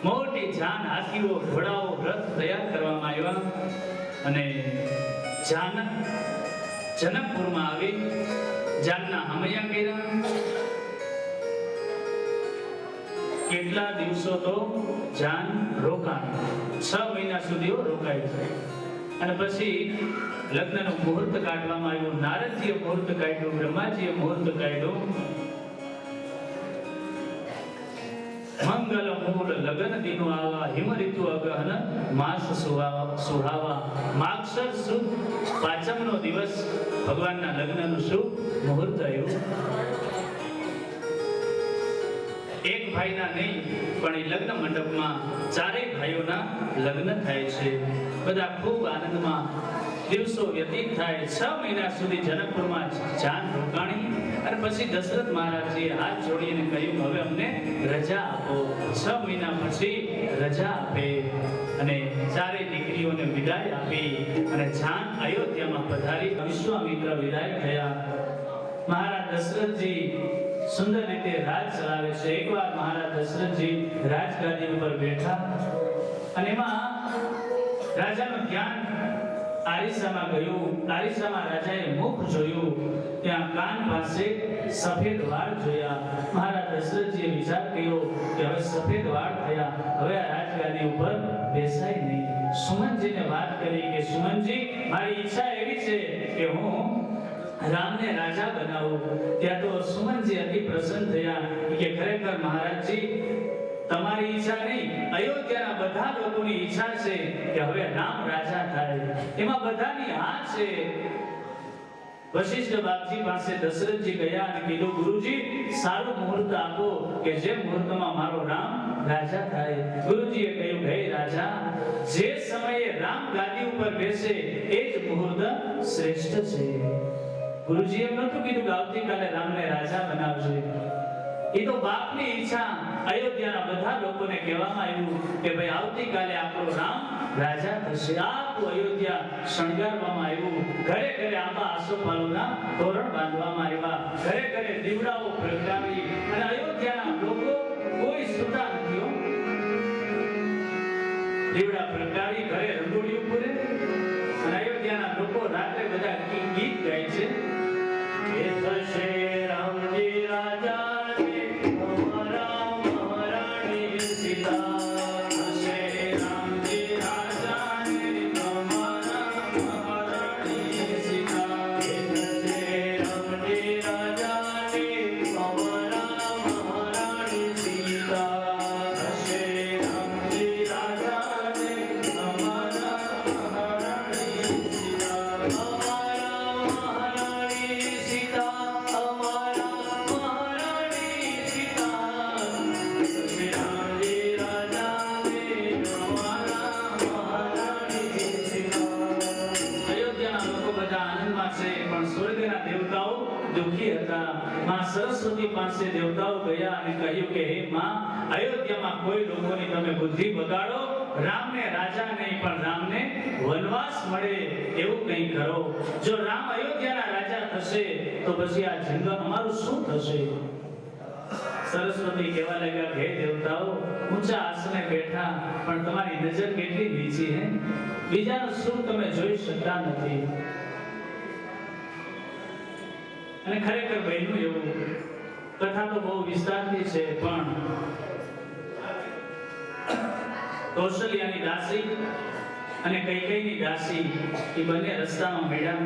મોટી જાન, હાથીઓ, ઘોડાઓ, રથ તૈયાર કરવામાં આવ્યા અને જાન જનકપુરમાં આવી જાનના હમૈયા કર્યા. કેટલા દિવસો તો જાન રોકાણ, 6 મહિના સુધી રોકાય છે. અને પછી લગ્નનું મુહૂર્ત કાઢવામાં આવ્યું. નારદજીએ મુહૂર્ત કાઢ્યું, બ્રહ્માજીએ મુહૂર્ત કાઢ્યું. મંગલ મૂળ લગન દિનો આવા હિમ ઋતુ અગહન માસ સુહાવા માગસર સુદ પાંચમનો દિવસ ભગવાનના લગ્નનું શુભ મુહૂર્ત આવ્યું. એક ભાઈના નહીં પણ એ લગ્ન મંડપમાં ચારેય ભાઈઓના લગ્ન થાય છે. બધા ખૂબ આનંદમાં દિવસો વ્યતીત થાય. 6 મહિના સુધી જનકપુરમાં જાન રોકાણી અને પછી દશરથ મહારાજે હાથ જોડીને કહ્યું, હવે અમને રજા આપો. 6 મહિના પછી રજા આપે અને ચારેય દીકરીઓને વિદાય આપી અને જાન અયોધ્યામાં પધારી વિશ્વામિત્ર વિદાય થયા. મહારાજ દશરથજી સુંદર રીતે રાજ ચલાવે છે. એકવાર મહારાજ દશરથજી રાજગાદી ઉપર બેઠા અને એમાં રાજાનું ધ્યાન આરીસામાં ગયું. આરીસામાં રાજાએ મુખ જોયું, ત્યાં કાન પાસે સફેદ વાળ જોયા. મહારાજ દશરથજીએ વિચાર કર્યો કે હવે સફેદ વાળ થયા, હવે આ રાજગાદી ઉપર બેસાય નહીં. સુમનજીને વાત કરી કે સુમનજી, મારી ઈચ્છા એવી છે કે હું રામને રાજા બનાવું. ત્યાં તો સુમનજી અતિ પ્રસન્ન થયા કે ખરેખર મહારાજજી, તમારી ઈચ્છા નહીં, અયોધ્યાના બધા લોકોની ઈચ્છા છે કે હવે રામ રાજા થાય. એમાં બધાની હા છે. વશિષ્ઠ બાપજી પાસે દશરથજી ગયા અને કીધું, ગુરુજી સારું મુહૂર્ત આપો કે જે મુહૂર્તમાં મારો રામ રાજા થાય. ગુરુજીએ કહ્યું, હે રાજા, જે સમયે રામ ગાદી ઉપર બેસે એ જ મુહૂર્ત શ્રેષ્ઠ છે. ગુરુજીએ એમ નહોતું કીધું કે આવતીકાલે રામને રાજા બનાવશે. એ તો બાપની ઈચ્છા. અયોધ્યાના બધા લોકોને કહેવામાં આવ્યું કે ભાઈ આવતીકાલે આપણો રામ રાજા થશે. આખું અયોધ્યા શણગારવામાં આવ્યું. ઘરે ઘરે આંબા આસોપાલવના તોરણ બાંધવામાં આવ્યા. ઘરે ઘરે દીવડાઓ પ્રગટાવી અને અયોધ્યાના લોકો કોઈ સુતા નથી. દીવડા પ્રગટાવી ઘરે રંગોળીઓ પૂરે અને અયોધ્યાના લોકો રાત્રે બધા ગીત ગાય છે. એ થશે રામજી રાજા સરસ્વતી પાસે દેવતાઓ ગયા અને કહ્યું કે હે માં, અયોધ્યામાં કોઈ લોકોની તમે બુદ્ધિ બગાડો, રામને રાજા નહીં પણ રામને વનવાસ મળે એવું કંઈ કરો. જો રામ અયોધ્યાના રાજા થશે તો પછી આ જંગલ અમારું શું થશે? સરસ્વતી કહેવા લાગ્યા, હે દેવતાઓ, ઊંચા આસને બેઠા પણ તમારી નજર કેટલી નીચી હે, બીજાનું સુખ તમે જોઈ શકતા નથી. અને ખરેખર બહેનું એવું, કથા તો બહુ વિસ્તારથી છે પણ કૌશલ્યાની દાસી અને કૈકેયીની દાસી એ બંને રસ્તામાં મળ્યા.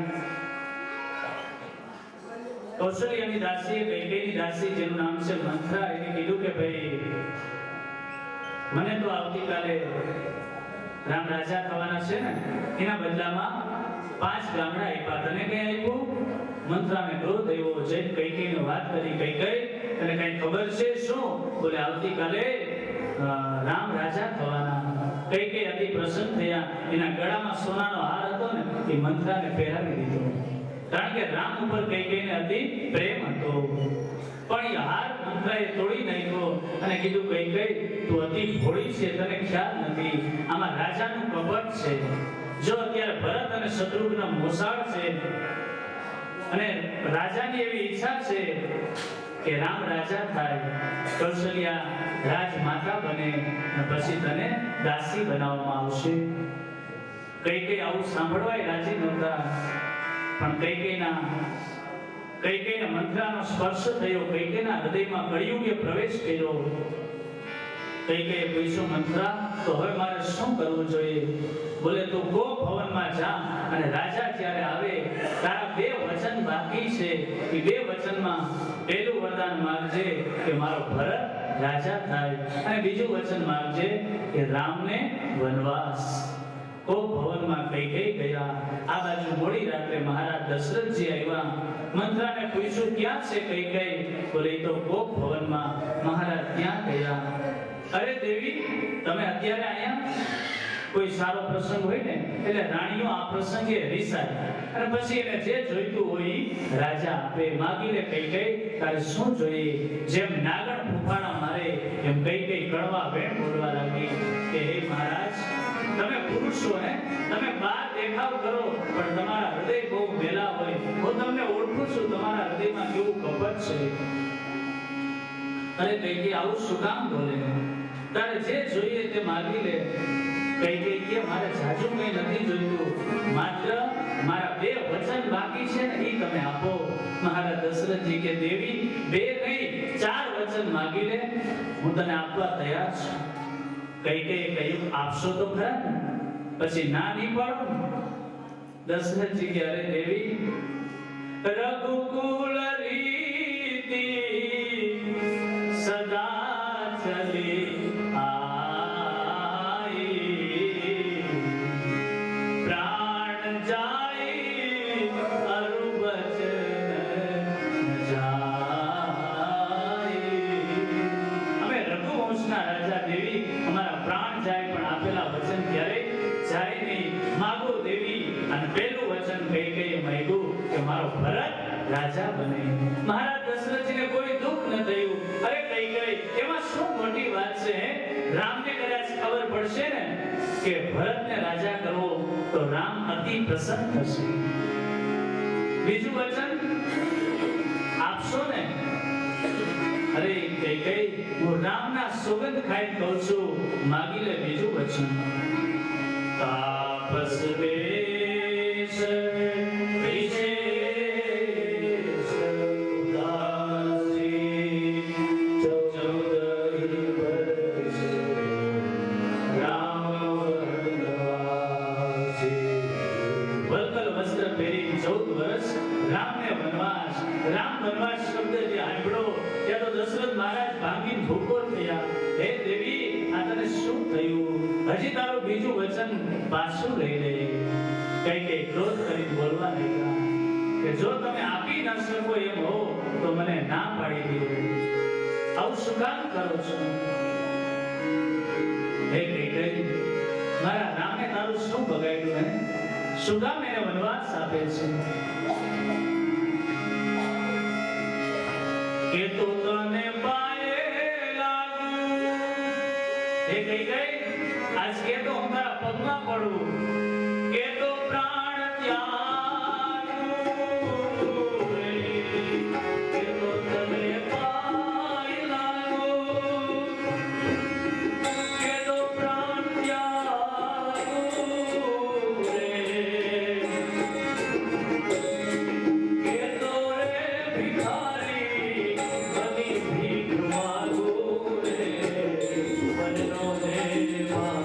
કૌશલ્યાની દાસીએ કૈકેયીની દાસી જેનું નામ છે મંથરા, એને કીધું કે ભાઈ મને તો આવતીકાલે રામ રાજા થવાના છે ને, એના બદલામાં 5 ગામડા આપ્યા, તને કઈ આપ્યું? મંથરાને ક્રોધ આવ્યો. જઈને કૈકેયીને વાત કરી, કૈકેયી તને કઈ ખબર છે શું? બોલે આવતીકાલે રામ રાજા થવાના. કૈકેયી અતિ પ્રસન્ન થયા. એના ગળામાં સોનાનો હાર હતો ને, એ મંથરાને પહેરાવી દીધો, કારણ કે રામ ઉપર કૈકેયીને અતિ પ્રેમ હતો. પણ એ હાર મંથરાએ તોડી નાખ્યો અને કીધું, કૈકેયી તું અતિ ભોળી છે, તને ખ્યાલ નથી, આમાં રાજાનું કપટ છે. જો અત્યારે ભરત અને શત્રુઘ્ન મોસાળ છે અને રાજાની એવી ઈચ્છા છે કે રામ રાજા થાય, કૌશલ્યા રાજમાતા બને અને પછી તને દાસી બનાવવામાં આવશે. કૈકેયી આવું સાંભળવાય રાજી નહોતા, પણ કૈકેયીના મંથરાનો સ્પર્શ થયો, કૈકેયીના હૃદયમાં કળિયુગે પ્રવેશ કર્યો. કઈ કઈ પૂછ્યું મંત્રા તો હવે મારે શું કરવું જોઈએ? બોલે તું ગોપ ભવનમાં જા અને રાજા જ્યારે આવે તારા બે વચન બાકી છે, એ બે વચનમાં પહેલું વરદાન માંગજે કે મારો ભરત રાજા થાય, અને બીજું વચન માંગજે કે રામને વનવાસ. ગોપ ભવનમાં કઈ કઈ ગયા. આ બાજુ મોડી રાત્રે મહારાજ દશરથજી આવ્યા. મંત્રાને પૂછ્યું ક્યાં છે કઈ કઈ? બોલે તો ગોપ ભવનમાં. મહારાજ ત્યાં ગયા. અરે દેવી તમે અત્યારે અહીંયા? કોઈ સારો પ્રસંગ હોય ને એટલે રાણીઓ આ પ્રસંગે હરીસાય અને પછી એને જે જોઈતું હોય રાજા આપે. માગી લે કઈ કઈ તારે શું જોઈએ? જેમ નાગણ ફૂફાણા મારે એમ કઈ કઈ કડવા વેણ બોલવા લાગી કે હે મહારાજ તમે પુરુષો ને તમે બહાર દેખાવ કરો પણ તમારા હૃદય બહુ મેલા હોય. હું તમને ઓળખું છું તમારા હૃદયમાં કેવું કપટ છે. અરે કઈ કઈ આવું શું કામ બોલે? તારે જે જોઈએ તે માગી લે. કઈ કઈ કે મારે જાજુ કઈ નથી જોઈતું, માત્ર મારા બે વચન બાકી છે ને એ તમે આપો. મહારાજ દશરથજી કે દેવી બે નહીં 4 વચન માગી લે, હું તને આપવા તૈયાર છું. કઈ કઈ કહ્યું આપશો તો ખરા ને? પછી ના નહીં પાડું. દશરથજી કે અરે દેવી રઘુકુળ રીતિ સદા ચલી મારો ભરત રાજા બને. મહારાજ દશરથજીને કોઈ દુઃખ ન થયું. અરે કઈ ગઈ એમાં શું મોટી વાત છે? રામને કદાચ ખબર પડશે ને કે ભરતને રાજા કરવો તો રામ અતિ પ્રસન્ન થશે. બીજું વચન આપશો ને? અરે કઈ ગઈ હું રામના સુગંધ ખાઈ કહું છું, માગી લે બીજું વચન. તાપસ વેશ હજી તારું બીજું વચન પાછું લઈ લે. કઈ કઈ ક્રોધ કરી બોલવા લાગ્યા કે જો તમે આપી ન શકો એમ હો તો મને ના પાડી દો. આવું શું કામ કરો છો? હે કઈ કઈ મારા રામે તારું શું બગાડ્યું? હે શું કામ એને વનવાસ આપે છે? કે તો તને પાયે લાગુ. હે કઈ કઈ આજ કે તો અમારા પગમાં પડવું, કે તો પ્રાણ ત્યાગું રે, કે તો તને પાય લાગો, કે તો પ્રાણ ત્યાગું રે, કે તો રે ભિખારી બની ભીખ માગું રે, વનનો દેવા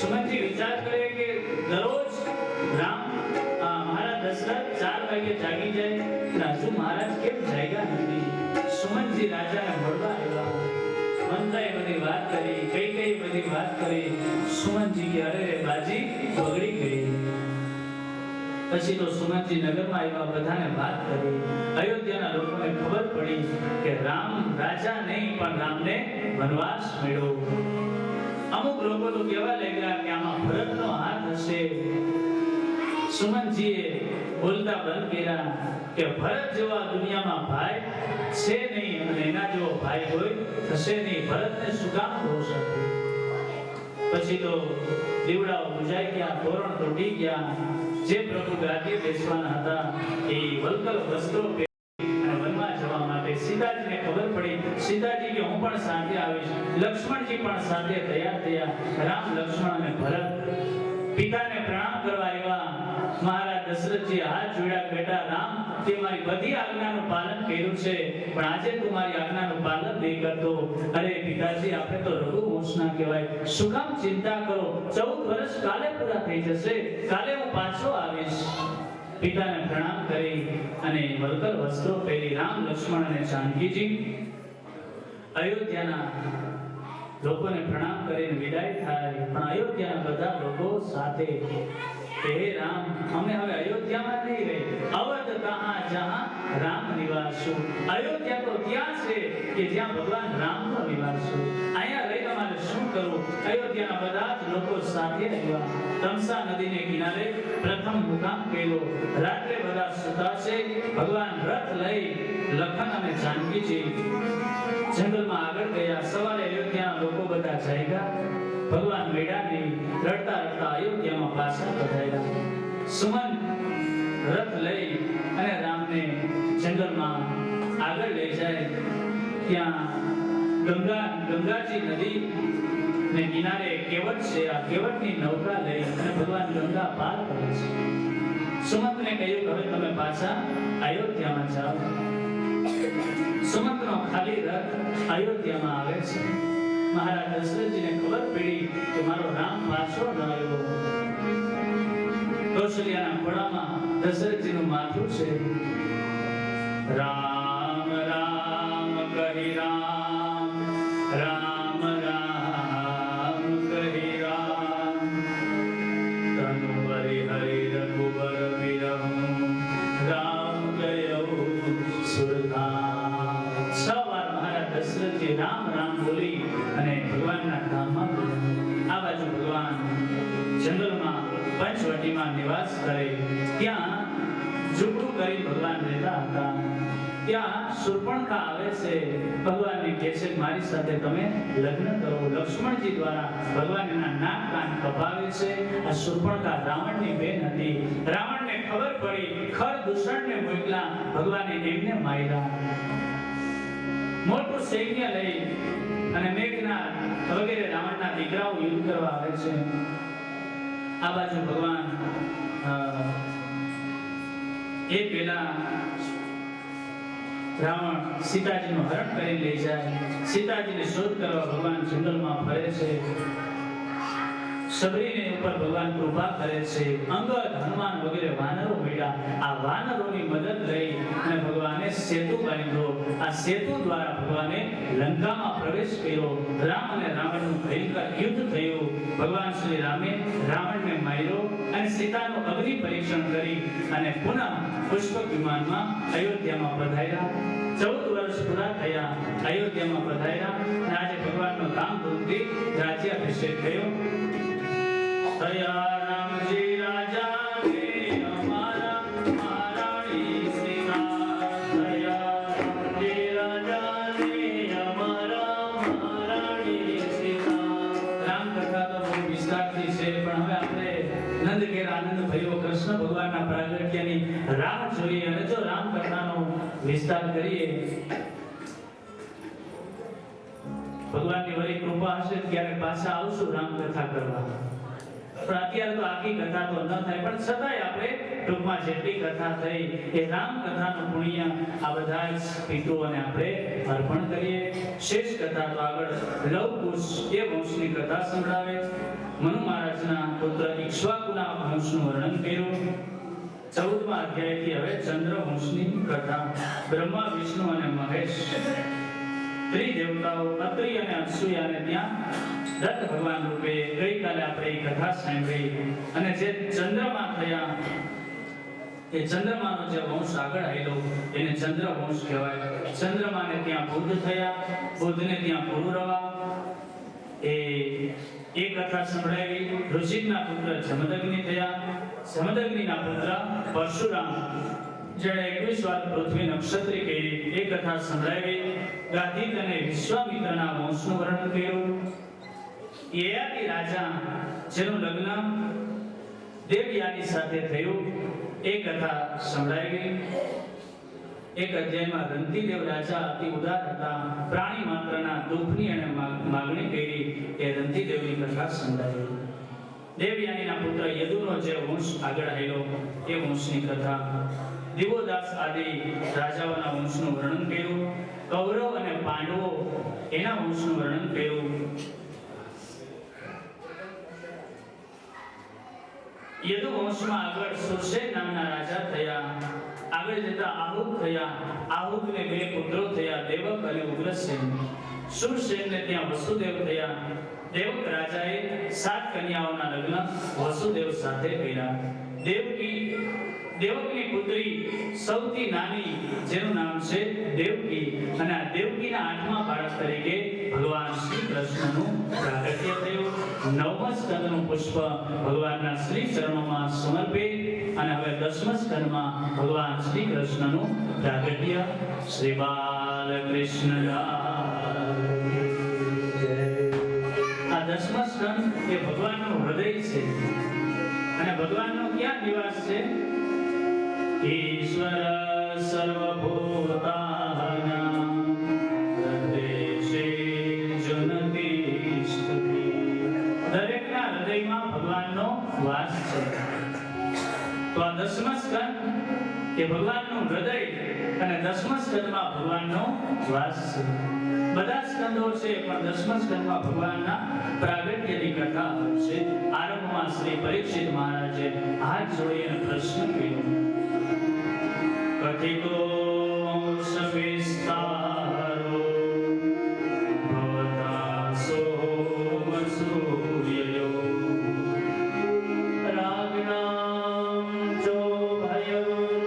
સુમનજી વિચાર કરે કે દરરોજ રામ મહારાજ દશરથ 4 વાગે જાગી જાય, હજુ મહારાજ કેમ જાગ્યા નથી? સુમનજી રાજાને મળવા આવ્યા. મંત્રાએ બધી વાત કરી, કઈ કઈ બધી વાત કરી. સુમનજી કે અરે બાજી બગડી ગઈ. પછી તો સુમનજી નગરમાં આવ્યા, બધાને વાત કરી. અયોધ્યાના લોકોને ખબર પડી કે રામ રાજા નહીં પણ રામને વનવાસ મળ્યો. અમુક લોકો તો કહેવા લાગ્યા કે આમાં ભરતનો હાથ હશે. સુમનજીએ બોલતા બંધ કર્યા કે ભરત જેવા દુનિયામાં ભાઈ છે નહીં અને એના જેવો ભાઈ હોય થશે નહીં. ભરતને શું કામ દોષ હતો? પછી તો દીવડાઓ બુજાઈ ગયા, તોરણ તૂટી ગયા. જે પ્રભુ ગાદીએ બેસવાના હતા એ વલ્કલ વસ્ત્રો અને વનમાં જવા માટે સીતાજીને ખબર પડી. સીતાજી કે હું પણ સાથે આવીશ. લક્ષ્મણજી પણ સાથે તૈયાર થયા. રામ, લક્ષ્મણ અને ભરત પિતાને પ્રણામ કરવા આવ્યા. મહારાજ દશરથજી હાથ જોડ્યા, બેટા રામ, તે મારી બધી આજ્ઞાનું પાલન કર્યું છે, પણ આજે તું મારી આજ્ઞાનું પાલન નહીં કરતો. અરે પિતાજી, આપણે તો રઘુવંશના કહેવાય, શું કામ ચિંતા કરો? 14 વર્ષ કાલે પૂરા થઈ જશે, કાલે હું પાછો આવીશ. પિતાને પ્રણામ કરી અને વલ્કલ વસ્ત્રો પહેરી રામ, લક્ષ્મણ અને જાનકીજી અયોધ્યાના લોકોને પ્રણામ કરીને વિદાય થાય. પણ અયોધ્યાના બધા લોકો સાથે હે રામ, અમે હવે અયોધ્યામાં નહીં રહે. અવધ કહા જહાં રામ નિવાસુ. અયોધ્યા તો ત્યાં છે કે જ્યાં ભગવાન રામનો નિવાસ છે. અહીંયા રહી તમારે શું કરવું? અયોધ્યાના બધા જ લોકો સાથે આવ્યા. તમસા નદીને કિનારે પ્રથમ મુકામ કર્યો. રાત્રે બધા સૂતા છે. ભગવાન રથ લઈ લખન અને જાનકીજી જંગલમાં આગળ ગયા. સવારે અયોધ્યાના લોકો બધા જાગ્યા. ભગવાન મેળાની રડતા રડતા અયોધ્યામાં પાછા પધાર્યા. સુમન રથ લઈ અને રામને જંગલમાં આગળ લઈ જાય. ત્યાં ગંગાજી નદી ને કિનારે કેવટ છે. આ કેવટની નૌકા લઈ અને ભગવાન ગંગા પાર કરે છે. સુમંતને કહ્યું કે હવે તમે પાછા અયોધ્યામાં જાઓ. સુમંતનો ખાલી રથ અયોધ્યામાં આવે છે. મહારાજ દશરથજીને ખબર પડી કે મારો રામ પાછો ન આવ્યો. કૌશલ્યાના ખોળામાં દશરથજીનું માથું છે. રામ રામ કહી રામ, રામ રામ કહી રામ, તનુ હરિ હરિ રઘુબર વિરહું, રામ ગયો સુરધામ. 6 વાર મહારાજ દશરથજી રામ રામ બોલી અને ભગવાનના ધામમાં ગયા. આ બાજુ ભગવાન જંગલમાં પંચવટીમાં નિવાસ કરે. ત્યાં ઝૂંપડું કરી ભગવાન રહેતા હતા. ત્યાં શૂર્પણખા આવે છે. ભગવાનને કહે છે મારી સાથે તમે લગ્ન કરો. લક્ષ્મણજી દ્વારા ભગવાન એના નાક કાન કપાવે છે. આ શૂર્પણખા રાવણની બેન હતી. રાવણને ખબર પડી. ખર દૂષણને મોકલા. ભગવાને એમને માર્યા. મોટું સૈન્ય લઈ અને મેઘનાદ વગેરે રાવણના દીકરાઓ યુદ્ધ કરવા આવે છે. આ બાજુ ભગવાન એ પેલા રાવણ સીતાજીનું હરણ કરી લઈ જાય. સીતાજીની શોધ કરવા ભગવાન જંગલમાં ફરે છે. સબરીને ઉપર ભગવાન કૃપા કરે છે. અંગદ, હનુમાન વગેરે વાનરો મળ્યા. આ વાનરોની મદદ લઈ અને ભગવાને સેતુ બાંધ્યો. આ સેતુ દ્વારા ભગવાને લંકામાં પ્રવેશ કર્યો. રામ અને રાવણનું ભયંકર યુદ્ધ થયું. ભગવાન શ્રી રામે રાવણને માર્યો અને સીતાનું અગ્નિ પરીક્ષણ કરી અને પુનઃ પુષ્પક વિમાનમાં અયોધ્યામાં પધાર્યા. 14 વર્ષ પૂરા થયા. અયોધ્યામાં પધાર્યા અને આજે ભગવાનનો ધામધૂમથી રાજ્યાભિષેક થયો. થયા રામજી રાજા રે અમારા મહારાણી સીતા. થયા રામજી રાજા રે અમારા મહારાણી સીતા. રામ કથા તો બહુ વિસ્તારથી છે, પણ હવે આપણે નંદ ઘેર આનંદ ભયો કૃષ્ણ ભગવાનના પ્રાગટ્યની રાહ જોઈએ. અને જો રામ કથાનો વિસ્તાર કરીએ, ભગવાનની વળી કૃપા હશે ત્યારે પાછા આવશું રામ કથા કરવા. પણ અત્યારે તો આખી કથા તો ન થાય, પણ છતાંય આપણે ટૂંકમાં જેટલી કથા થઈ એ રામ કથાનું પુણ્ય આ બધા જ પિતૃઓને આપણે અર્પણ કરીએ. શેષ કથા તો આગળ લવકુશ એ વંશની કથા સંભળાવે. મનુ મહારાજના પુત્ર ઇક્ષ્વાકુના વંશનું વર્ણન કર્યું. 14મા અધ્યાયથી હવે ચંદ્ર વંશની કથા. બ્રહ્મા, વિષ્ણુ અને મહેશ ત્રિદેવતાઓ અત્રિ અને અનસૂયાને ત્યાં દત્ત ભગવાન રૂપે ગઈકાલે આપણે એ કથા સાંભળી. અને જે ચંદ્રમા થયા એ ચંદ્રમાનો જે વંશ આગળ આવેલો એને ચંદ્ર વંશ કહેવાય. ચંદ્રમાને ત્યાં બુદ્ધ થયા. બુદ્ધને ત્યાં પુરુરવા. એ એ કથા સંભળાવી. ઋષિકના પુત્ર જમદગ્નિ થયા. જમદગ્નિના પુત્ર પરશુરામ, જેણે 21 વાર પૃથ્વી નક્ષત્રી કરી, એ કથા સંભળાવી. ગાધિક અને વિશ્વામિત્રના વંશનું વર્ણન કર્યું. યયાતિ રાજા, જેનું લગ્ન દેવયાની સાથે થયું, એ કથા સંભળાવી. એક અધ્યાયમાં રંતિદેવ રાજા અતિ ઉદાર હતા. પ્રાણી માત્રના દુઃખની અને માગણી કરી, એ રંતિદેવની કથા સંભળાવી. દેવયાનીના પુત્ર યદુનો જે વંશ આગળ આવેલો, એ વંશની કથા. દિવોદાસ આદિ રાજાઓના વંશનું વર્ણન કર્યું. કૌરવ અને પાંડવો, એના વંશનું વર્ણન કર્યું. યદુ વંશમાં આગળ સુરસેન નામના રાજા થયા. આગળ જતા આહુક થયા. આહુકને 2 પુત્રો થયા, દેવક અને ઉગ્રસેન. સુરસેનને ત્યાં વસુદેવ થયા. દેવક રાજાએ 7 કન્યાઓના લગ્ન વસુદેવ સાથે કર્યા. દેવકની પુત્રી સૌથી નાની, જેનું નામ છે દેવકી, અને આ દેવકીના 8મા બાળક તરીકે ભગવાન શ્રી કૃષ્ણનું પ્રાગટ્ય થયું. 9મા સ્કંદનું પુષ્પ ભગવાનના શ્રી ચરણોમાં સમર્પિત, અને હવે 10મા સ્કંદમાં ભગવાન શ્રી કૃષ્ણનું પ્રાગટ્ય. શ્રી બાલકૃષ્ણ આ 10મા સ્કંદ એ ભગવાનનું હૃદય છે, અને ભગવાનનો ક્યાં નિવાસ છે? ઈશ્વર સર્વભૂતાનાં હૃદયે જનતિષ્ઠતિ. દરેકના હૃદયમાં ભગવાનનો વાસ છે. તો આ 10મા સ્કંદ એ ભગવાનનું હૃદય, અને 10મા સ્કંદમાં ભગવાનનો વાસ છે. બધા સ્કંદો છે, પણ 10મા સ્કંદમાં ભગવાનના પ્રાગટ્યની કથા છે. આરંભમાં શ્રી પરીક્ષિત મહારાજે હાથ જોડીને પ્રશ્ન કર્યો. કથિતો સવિસ્તારો ભવતા સોમસૂર્યયો રાગણામ ચો ભયશ્યાનામ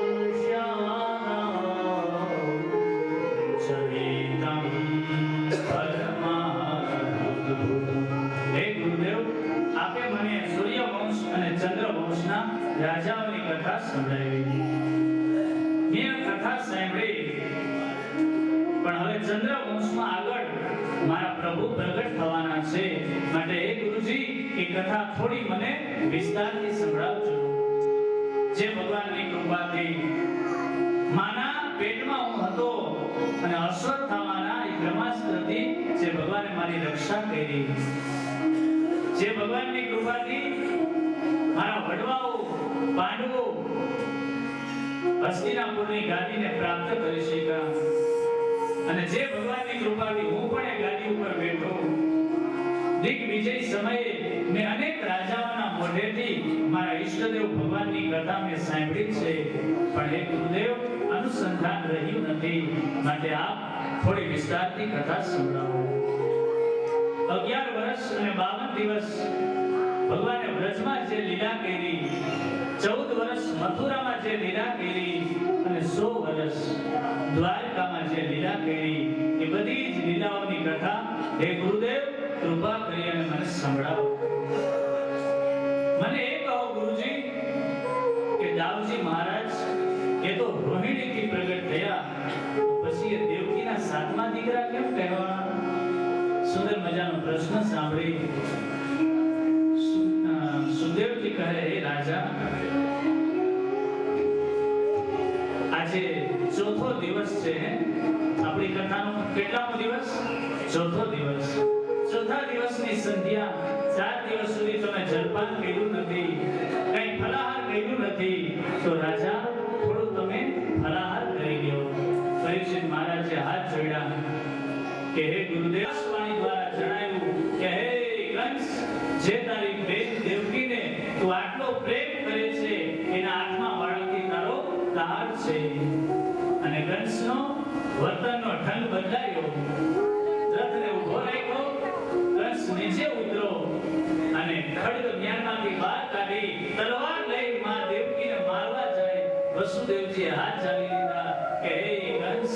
ચરિતમ પરમાદ્ભુતમ. હે ગુરુદેવ, આપે મને સૂર્યવંશ અને ચંદ્રવંશના રાજાઓની કથા સંભળાવી. મેં કથા સાંભળી, પણ હવે ચંદ્રવંશમાં આગળ મારા પ્રભુ પ્રગટ થવાના છે, માટે હે ગુરુજી, એ કથા થોડી મને વિસ્તારથી સંભળાવજો. જે ભગવાનની કૃપાથી માના પેટમાં હું હતો, અને અશ્વત્થામાના એ બ્રહ્માસ્ત્રથી જે ભગવાને મારી રક્ષા કરી, જે ભગવાનની કૃપાથી મારા વડવાઓ પાંડવો હસ્તિનાપુરની ગાદીને પ્રાપ્ત કરી શક્યા, અને જે ભગવાનની કૃપાથી હું પણ એ ગાદી ઉપર બેઠો. દિગ્વિજય સમયે મેં અનેક રાજાઓના મોઢેથી મારા ઈષ્ટદેવ ભગવાનની કથા મેં સાંભળી છે, પણ હે ગુરુદેવ, અનુસંધાન રહ્યું નથી, માટે આપ થોડી વિસ્તારથી કથા સંભળાવો. 11 વર્ષ અને 52 દિવસ ભગવાને વ્રજમાં જે લીલા કરી, 14 વર્ષ મથુરામાં જે લીલા કરી, અને 100 વર્ષ દ્વારકામાં જે લીલા કરી, એ બધી જ લીલાઓની કથા હે ગુરુદેવ કૃપા કરી અને મને સંભળાવો. મને એ કહો ગુરુજી, કે દાઉજી મહારાજ એ તો રોહિણીથી પ્રગટ થયા, પછી એ દેવકીના 7મા દીકરા કેમ કહેવાના? સુંદર મજાનો પ્રશ્ન સાંભળી સુદેવજી કહે, હે રાજા, આજે 4થો દિવસ છે આપણી કથાનો. કેટલામો દિવસ? 4થો દિવસ. 4થા દિવસની સંધ્યા. 4 દિવસ સુધી તમે જલપાન કર્યું નથી, કઈ ફલાહાર કર્યું નથી, તો રાજા થોડું તમે ફલાહાર કરી લ્યો. પરીક્ષિત મહારાજે હાથ જોડ્યા કે હે ગુરુદેવ, વાણી દ્વારા જણાવ્યું કે હે કંસ, જે તારી બેન દેવકીને તું આટલો પ્રેમ કરે છે, એના 8મા બાળકથી તારો તાર છે. અને કંસનો વર્તનનો ઢંગ બદલાયો. રથને ઊભો રાખ્યો, કંસ નીચે ઉતરો, અને ખડગ જ્ઞાનમાંથી બહાર કાઢી તલવાર લઈ માં દેવકીને મારવા જાય. વસુદેવજીએ હાથ ચાલી લીધા કે હે કંસ,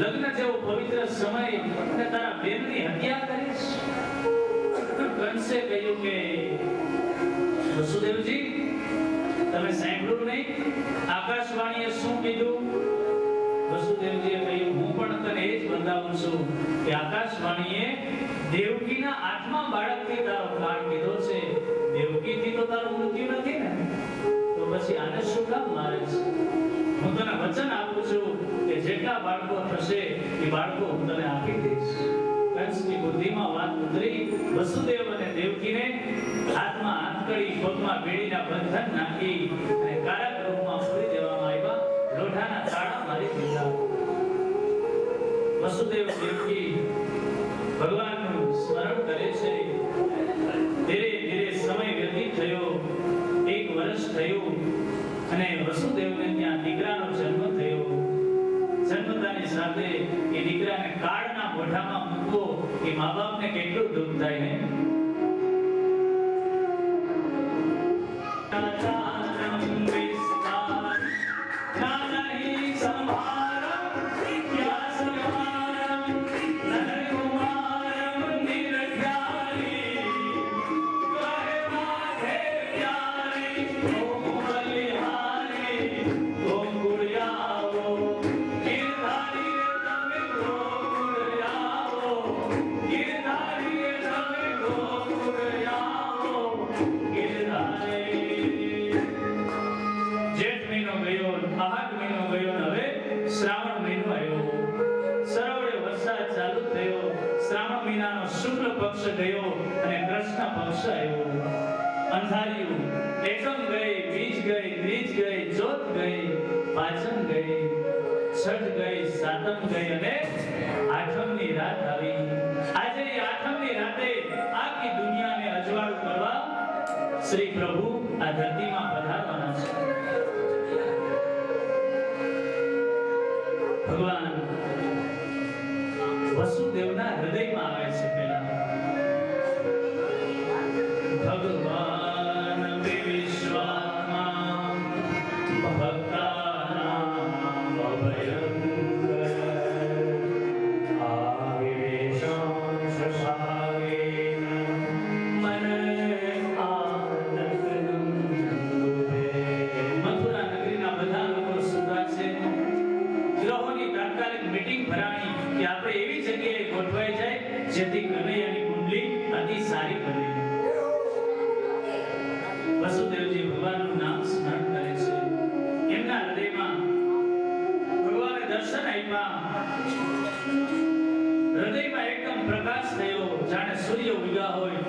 લગ્ન જેવો પવિત્ર સમય અને તારા બેનની હત્યા કરીશ? કંસે કહ્યું કે વસુદેવજી તમે સાંભળ્યું નહીં આકાશવાણીએ શું કીધું? વસુદેવજીએ કહ્યું હું પણ તને એ જ બતાવું છું કે આકાશવાણીએ દેવકીના 8મા બાળકથી તારો પ્રાણ કીધો છે. દેવકીથી તો તારું મૃત્યુ નથી ને, તો પછી આને શું કામ મારે છે? હું તને વચન આપું છું કે જેટલા બાળકો થશે એ બાળકો હું તને આપી દઈશ. કંસની બુદ્ધિમાં વાત ઉતરી. વસુદેવ અને દેવકીને હાથમાં હાથકડી, પગમાં બેડીના બંધન નાખી અને કારાગૃહમાં પૂરી દેવામાં આવ્યા. લોઢાના તાળા મારી દીધા. વસુદેવ દેવકી ભગવાનનું સ્મરણ કરે છે. ધીરે ધીરે સમય વ્યતીત થયો. 1 વર્ષ થયું અને વસુદેવને ત્યાં દીકરાનો જન્મ થયો. જન્મતાની સાથે એ દીકરાને કાળના મોઢામાં મૂકવો એ મા બાપને કેટલું દુઃખ થાય ને. ગયો અને કૃષ્ણ પક્ષ આવ્યો. અંધાર્યું, એકમ ગઈ, બીજ ગઈ, ત્રીજ ગઈ, ચોથ ગઈ, પાંચમ ગઈ, છઠ ગઈ, સાતમ ગઈ અને આઠમની રાત આવી. આજે એ આઠમની રાતે આખી દુનિયાને અજવાળું કરવા શ્રી પ્રભુ આ ધરતીમાં પધારવાના છે. ભગવાન વસુદેવના હૃદયમાં આવે છે. પહેલા ભગવાન વિશ્વાત્મા ભક્તાનામ અભયંકર આવિવેશં શશાકેન મને આનંદં દુભે. મથુરા નગરીના બધા લોકો સુતા છે. ગ્રહોની તાત્કાલિક મીટિંગ ભરાણી કે આપણે એવી જગ્યાએ ગોઠવાઈ જાય જેથી કનૈયાની કુંડલી અતિ સારી બને. વસુદેવજી ભગવાનનું નામ સ્મરણ કરે છે. એમના હૃદયમાં ભગવાને દર્શન આપ્યા. હૃદયમાં એકદમ પ્રકાશ થયો, જાણે સૂર્ય ઉગ્યા હોય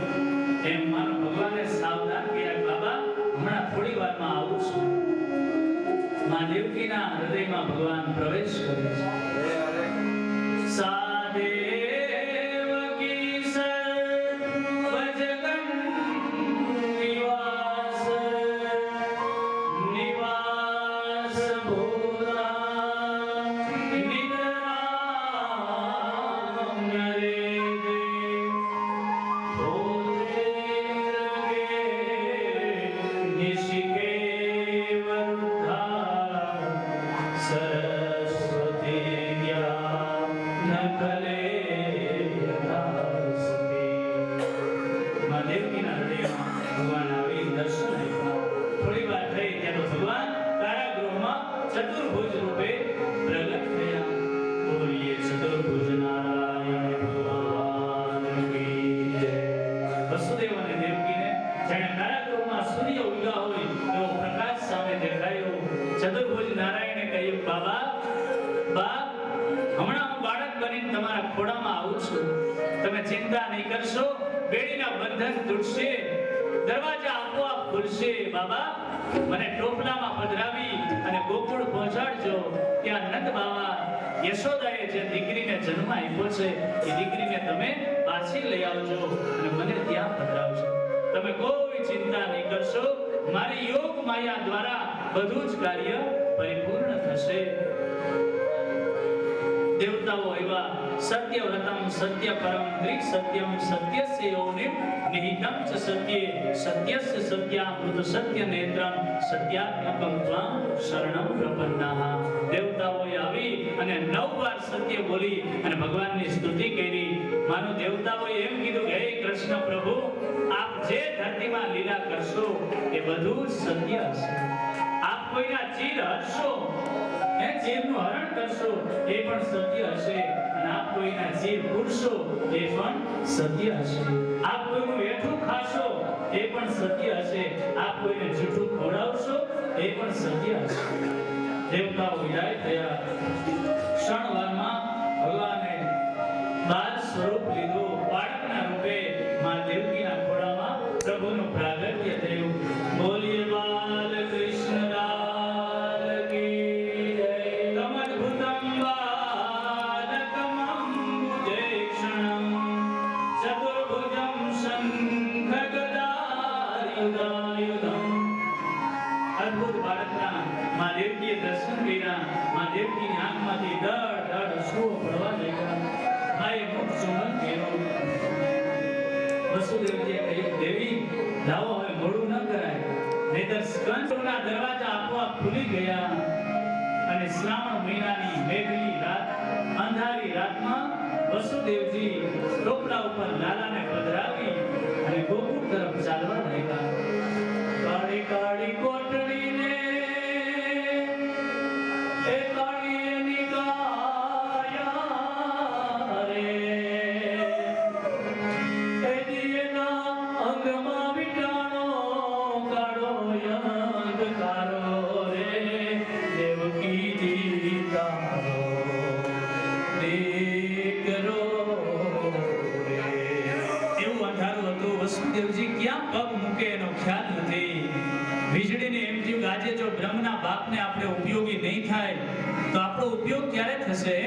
એમ. માનો ભગવાને સાવધાન કર્યા, બાબા હમણાં થોડી વારમાં આવું છું. માં દેવકીના હૃદયમાં ભગવાન પ્રવેશ કરે છે. તમે ચિંતા નહીં કરશો, બેડીના બંધન તૂટશે, દરવાજા આપોઆપ ખુલશે. બાબા મને ટોપલામાં પધરાવી અને ગોકુળ પહોંચાડજો. ત્યાં નંદ બાવા યશોદાએ જે દીકરીને જન્મ આપ્યો છે એ દીકરીને તમે પાછી લઈ આવજો અને મને ત્યાં પધરાવજો. તમે કોઈ ચિંતા નહીં કરશો, મારી યોગ માયા દ્વારા બધું જ કાર્ય પરિપૂર્ણ થશે. દેવતાઓ એવા સત્યવ્રતમ સત્યપરમ ત્રિક સત્યમ સત્યસ્ય યોનિમ નિહિતમ ચ સત્યે સત્યસ્ય સત્યામૃત સત્ય નેત્રમ સત્યાત્મકમ ત્વામ શરણમ પ્રપન્નાઃ. દેવતાઓએ આવી અને 9 વાર સત્ય બોલી અને ભગવાનની સ્તુતિ કરી. માનો દેવતાઓએ એમ કીધું કે હે કૃષ્ણ પ્રભુ, આપ જે ધરતીમાં લીલા કરશો એ બધું સત્ય હશે. આપ કોઈના ચીર હરશો, એ ચીરનું હરણ કરશો એ પણ સત્ય હશે. અને આપ કોઈના ચીર પૂરશો એ પણ સત્ય હશે. આપ કોઈનું વેઠું ખાશો એ પણ સત્ય હશે. આપ કોઈને જૂઠું ખવડાવશો એ પણ સત્ય હશે. દેવતાઓ વિદાય થયા. ક્ષણવારમાં ભગવાને બાળ સ્વરૂપ લીધું. બાળકના રૂપે માં દેવકીના ખોળામાં પ્રભુનું પ્રાગટ્ય થયું. બોલીએ બાલ કૃષ્ણ લાલ કી જય. તમદ્ભુતમ બાલકમંબુજેક્ષણમ ચતુર્ભુજમ શંખ ગદાયુધાયુધમ. અદ્ભુત બાળકના માં દેવકીએ દર્શન કર્યા. માં દેવકીની આંખમાંથી દળ દળ અશ્રુઓ પડવા લાગ્યા. માએ મુખ ચુંબન કર્યું. વસુદેવજીએ કહ્યું, દેવી લાવો હવે મોડું ન કરાય, નહીંતર સ્કંદના દરવાજા આપોઆપ ખુલી ગયા. અને શ્રાવણ મહિનાની મેઘની રાત, અંધારી રાતમાં વસુદેવજી ટોપલા ઉપર લાલાને પધરાવી અને ગોકુળ તરફ ચાલવા લાગ્યા. કાળી કાળી કોટડીને એ કાળી એની કાયા રે, એ દિયના અંગમાં વિટાણો કાળો અંધકારો રે, દેવકીજી તારો દીકરો રે. એવું અંધારું હતું. વસુદેવજી ક્યાં પગ મૂકે એનો ખ્યાલ નથી. વીજળીને એમ થયું કે આજે જો બ્રહ્મના બાપને આપણે ઉપયોગી નહીં થાય તો આપણો ઉપયોગ ક્યારે થશે?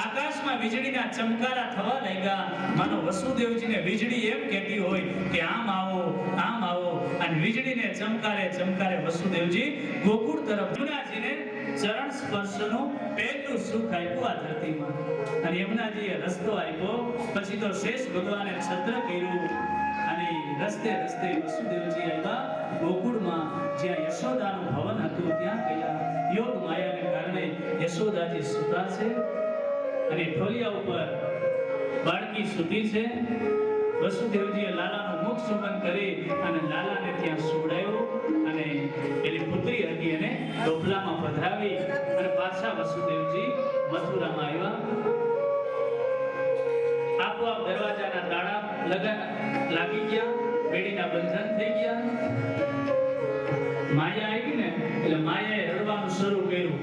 આકાશમાં વીજળીના ચમકારા થવા લાગ્યા. માનો વસુદેવજીને વીજળી એમ કહેતી હોય કે આમ આવો, આમ આવો. અને વીજળીને ચમકારે ચમકારે વસુદેવજી ગોકુળ તરફ. યમુનાજીને ચરણ સ્પર્શનું પહેલું સુખ આપ્યું આ ધરતીમાં. અને યમુનાજીએ રસ્તો આપ્યો. પછી તો શેષ ભગવાને છત્ર કર્યું. અને રસ્તે રસ્તે વસુદેવજી આવ્યા ગોકુળમાં, જ્યાં યશોદાનું ભવન હતું ત્યાં ગયા. યોગ માયાને કારણે યશોદાજી સૂતા છે અને ઢોલિયા ઉપર બાળકી સૂતી છે. વસુદેવજીએ લાલાનું મુખ ચુંબન કરી અને લાલાને ત્યાં સુવડાવ્યો અને એની પુત્રી હતી એને ટોપલામાં પધરાવી અને પાછા વસુદેવજી મથુરામાં આવ્યા. આપોઆપ દરવાજાના તાળા લાગી ગયા, બેડીના બંધન થઈ ગયા. માયા આવી ને એટલે માયાએ રડવાનું શરૂ કર્યું.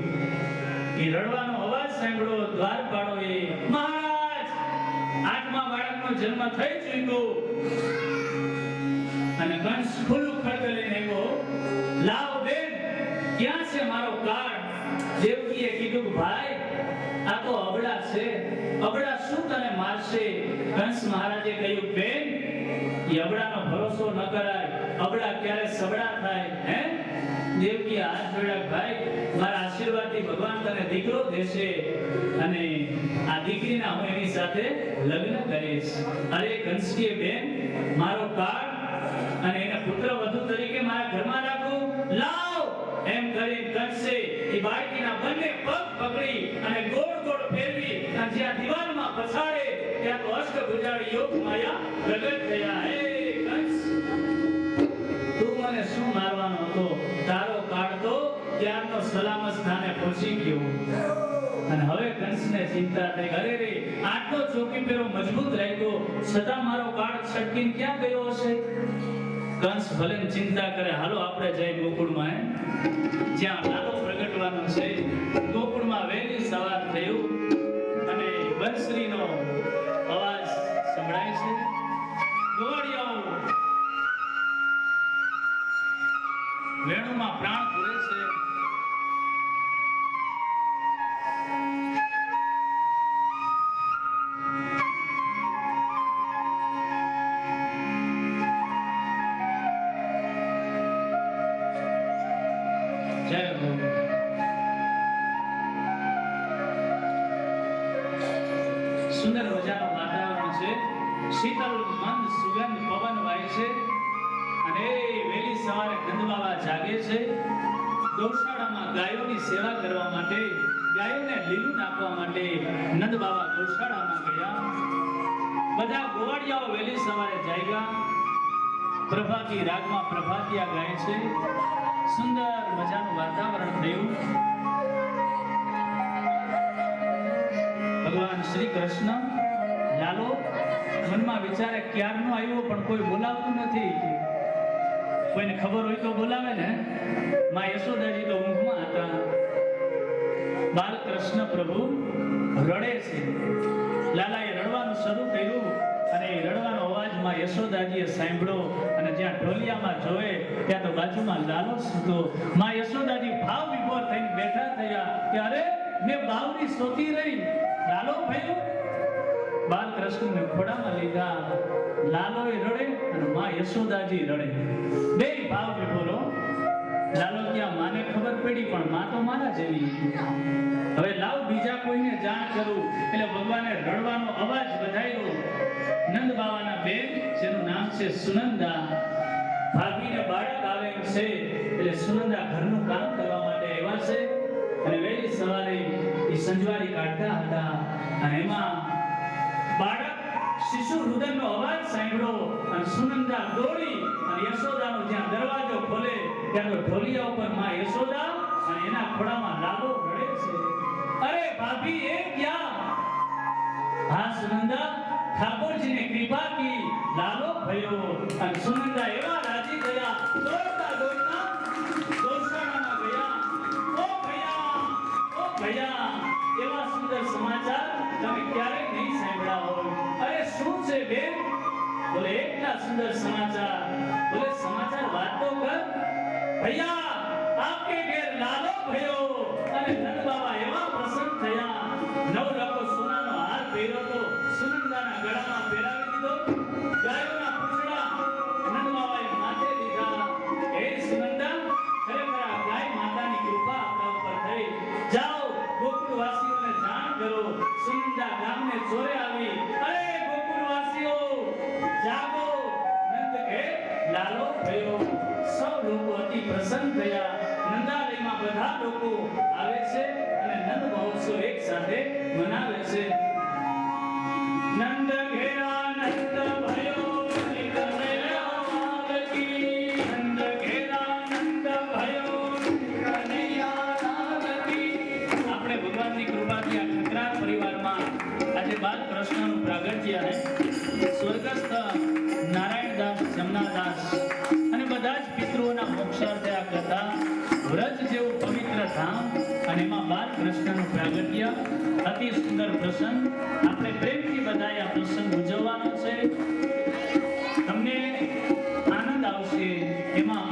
એ રડવાનો અવાજ સાંભળ્યો દ્વારપાળોએ, મહારાજ, 8મા બાળકનો જન્મ થઈ ચૂક્યો. અને કંસ ખુલ્લું ખડગ લઈને આવ્યો. લાવ બેન, ક્યાં છે મારો કાર્ડ? દેવકીએ કીધું, ભાઈ આ તો અબળા છે, અબળા શું તને મારશે? કંસ મહારાજે કહ્યું, બેન એ અબળાનો ભરોસો ન કરાય, અબળા ક્યારે સબળા થાય. હે દેવકી હાથ જોડ્યા, ભાઈ મારા આશીર્વાદથી ભગવાન તને દીકરો દેશે અને આ દીકરીના હું એની સાથે લગ્ન કરીશ. અરે કંસકીએ, બેન મારો કાર્ડ અને એના પુત્ર વધુ તરીકે મારા ઘરમાં રાખું, લાવ. એમ કરી કંસે એ બાળકીના બંને પગ પકડી અને ગોળ ગોળ ફેરવી અને જ્યાં દિવાલમાં પછાડે ત્યાં તો અષ્ટભુજાળી યોગ માયા પ્રગટ થયા. હે કંસ, તું મને શું મારવાનો હતો? તારો કાળ તો ત્યારનો સલામત સ્થાને પહોંચી ગયો. અને હવે કંસને ચિંતા થઈ, અરે રે આટલો ચોકી પેરો મજબૂત રાખ્યો છતાં મારો કાળ છટકીને ક્યાં ગયો હશે? કંસ ભલે ચિંતા કરે, હાલો આપણે જઈ ગોકુળમાં, જ્યાં લાલો પ્રગટવાનો છે. ગોકુળમાં વહેલી સવાર થયું અને બંસરીનો અવાજ સંભળાય છે. ગોવાળિયાઓ વેણુમાં પ્રાણ પૂરે છે. જય હો. સુંદર મજાનું વાતાવરણ છે, શીતળ મંદ સુગંધ પવન વાય છે અને વહેલી સવારે નંદબાવા જાગે છે. ગૌશાળામાં ગાયોની સેવા કરવા માટે, ગાયોને લીલું નાખવા માટે નંદબાવા ગૌશાળામાં ગયા. બધા ગોવાળિયાઓ વહેલી સવારે જાગ્યા. પ્રભાતી રાગમાં પ્રભાતિયા ગાય છે. સુંદર મજાનું વાતાવરણ થયું. ભગવાન શ્રી કૃષ્ણ લાલો મનમાં વિચારે ક્યારનો આવ્યો પણ કોઈ બોલાવતું નથી. કોઈને ખબર હોય તો બોલાવે ને. માં યશોદાજી તો ઊંઘમાં હતા. બાલકૃષ્ણ પ્રભુ રડે છે. લાલાએ રડવાનું શરૂ કર્યું અને એ રડવાનો અવાજ માં યશોદાજીએ સાંભળ્યો અને જ્યાં ઢોલિયામાં જોયે ત્યાં તો બાજુમાં લાલો સૂતો. માં યશોદાજી ભાવ વિભોર થઈને બેઠા થયા કે અરે મેં બાવની સોતી રહી. લાલો ભયો બાલકૃષ્ણને ખોડામાં લીધા. લાલોએ રડે અને માં યશોદાજી રડે. બે ભાવ વિભોરો. લાલો ક્યાં માને ખબર પડી પણ માં તો મારા જેવી. હવે લાવ બીજા કોઈને જાણ કરું એટલે ભગવાને રડવાનો અવાજ વધાર્યો. નંદ બાવાના બેન જેનું નામ છે સુનંદા, ભાભીને બાળક આવે એમ છે એટલે સુનંદા ઘરનું કામ કરવા માટે આવ્યા છે અને વહેલી સવારે એ સંજવારી કાઢતા હતા અને એમાં બાળક શિશુ રુદનનો અવાજ સાંભળ્યો અને સુનંદા દોડી અને યશોદાનો જ્યાં દરવાજો ખોલે ત્યાં તો ઢોલિયા ઉપર માં યશોદા અને એના ખોળામાં લાલો રડે છે. અરે ભાભી એ ક્યાં? હા સુનંદા, ઠાકોરજીને કૃપા કી લાલો ભયો. અને સુનંદા એવા રાજી થયા, દોડતા દોડતા ગૌશાળામાં ગયા. ઓ ભૈયા એવા સુંદર સમાચાર તમે ક્યારેય નહીં સાંભળ્યા હોય. અરે શું છે બેન? બોલે એટલા સુંદર સમાચાર. બોલે સમાચાર વાત તો કર. ભૈયા આપકે ઘેર લાલો ભયો. અને નંદ બાબા એવા પ્રસન્ન થયા. નવ લાખો સોનાનો હાર પહેર્યો તો સુનંદાના ગળામાં પહેરાવી દીધો. ગાયોના પૂંછડા નંદ બાબાએ માથે લીધા. હે સુનંદા, ખરેખર આ ગાય માતાની કૃપા આપણા ઉપર થઈ. જાઓ ગોકુળવાસીઓને જાણ કરો સુનંદા ગામને ચોરે આવી. અરે ગોકુળવાસીઓ જાગો, નંદ ઘેર લાલો ભયો. સૌ લોકો અતિ પ્રસન્ન થયા. નંદાલયમાં બધા લોકો આવે છે અને નંદ મહોત્સવ એક સાથે મનાવે છે. નંદ ઘેરા નંદ ભયો નિકળ્યો માલકી. નંદ ઘેરા નંદ ભયો નિકળ્યો માલકી. આપણે ભગવાનની કૃપાથી આ ખતરા પરિવારમાં આજે બાલકૃષ્ણનું પ્રાગટ્ય છે. સ્વર્ગસ્થ નારાયણદાસ, જમનાદાસ અને બધા જ પિતૃઓના મોક્ષાર્થે આ કથા વ્રજ જેવું પવિત્ર ધામ અને એમાં બાલકૃષ્ણનું પ્રાગટ્ય અતિ સુંદર પ્રસંગ. આપણે પ્રેમથી બધાએ આ પ્રસંગ ઉજવવાનો છે. તમને આનંદ આવશે એમાં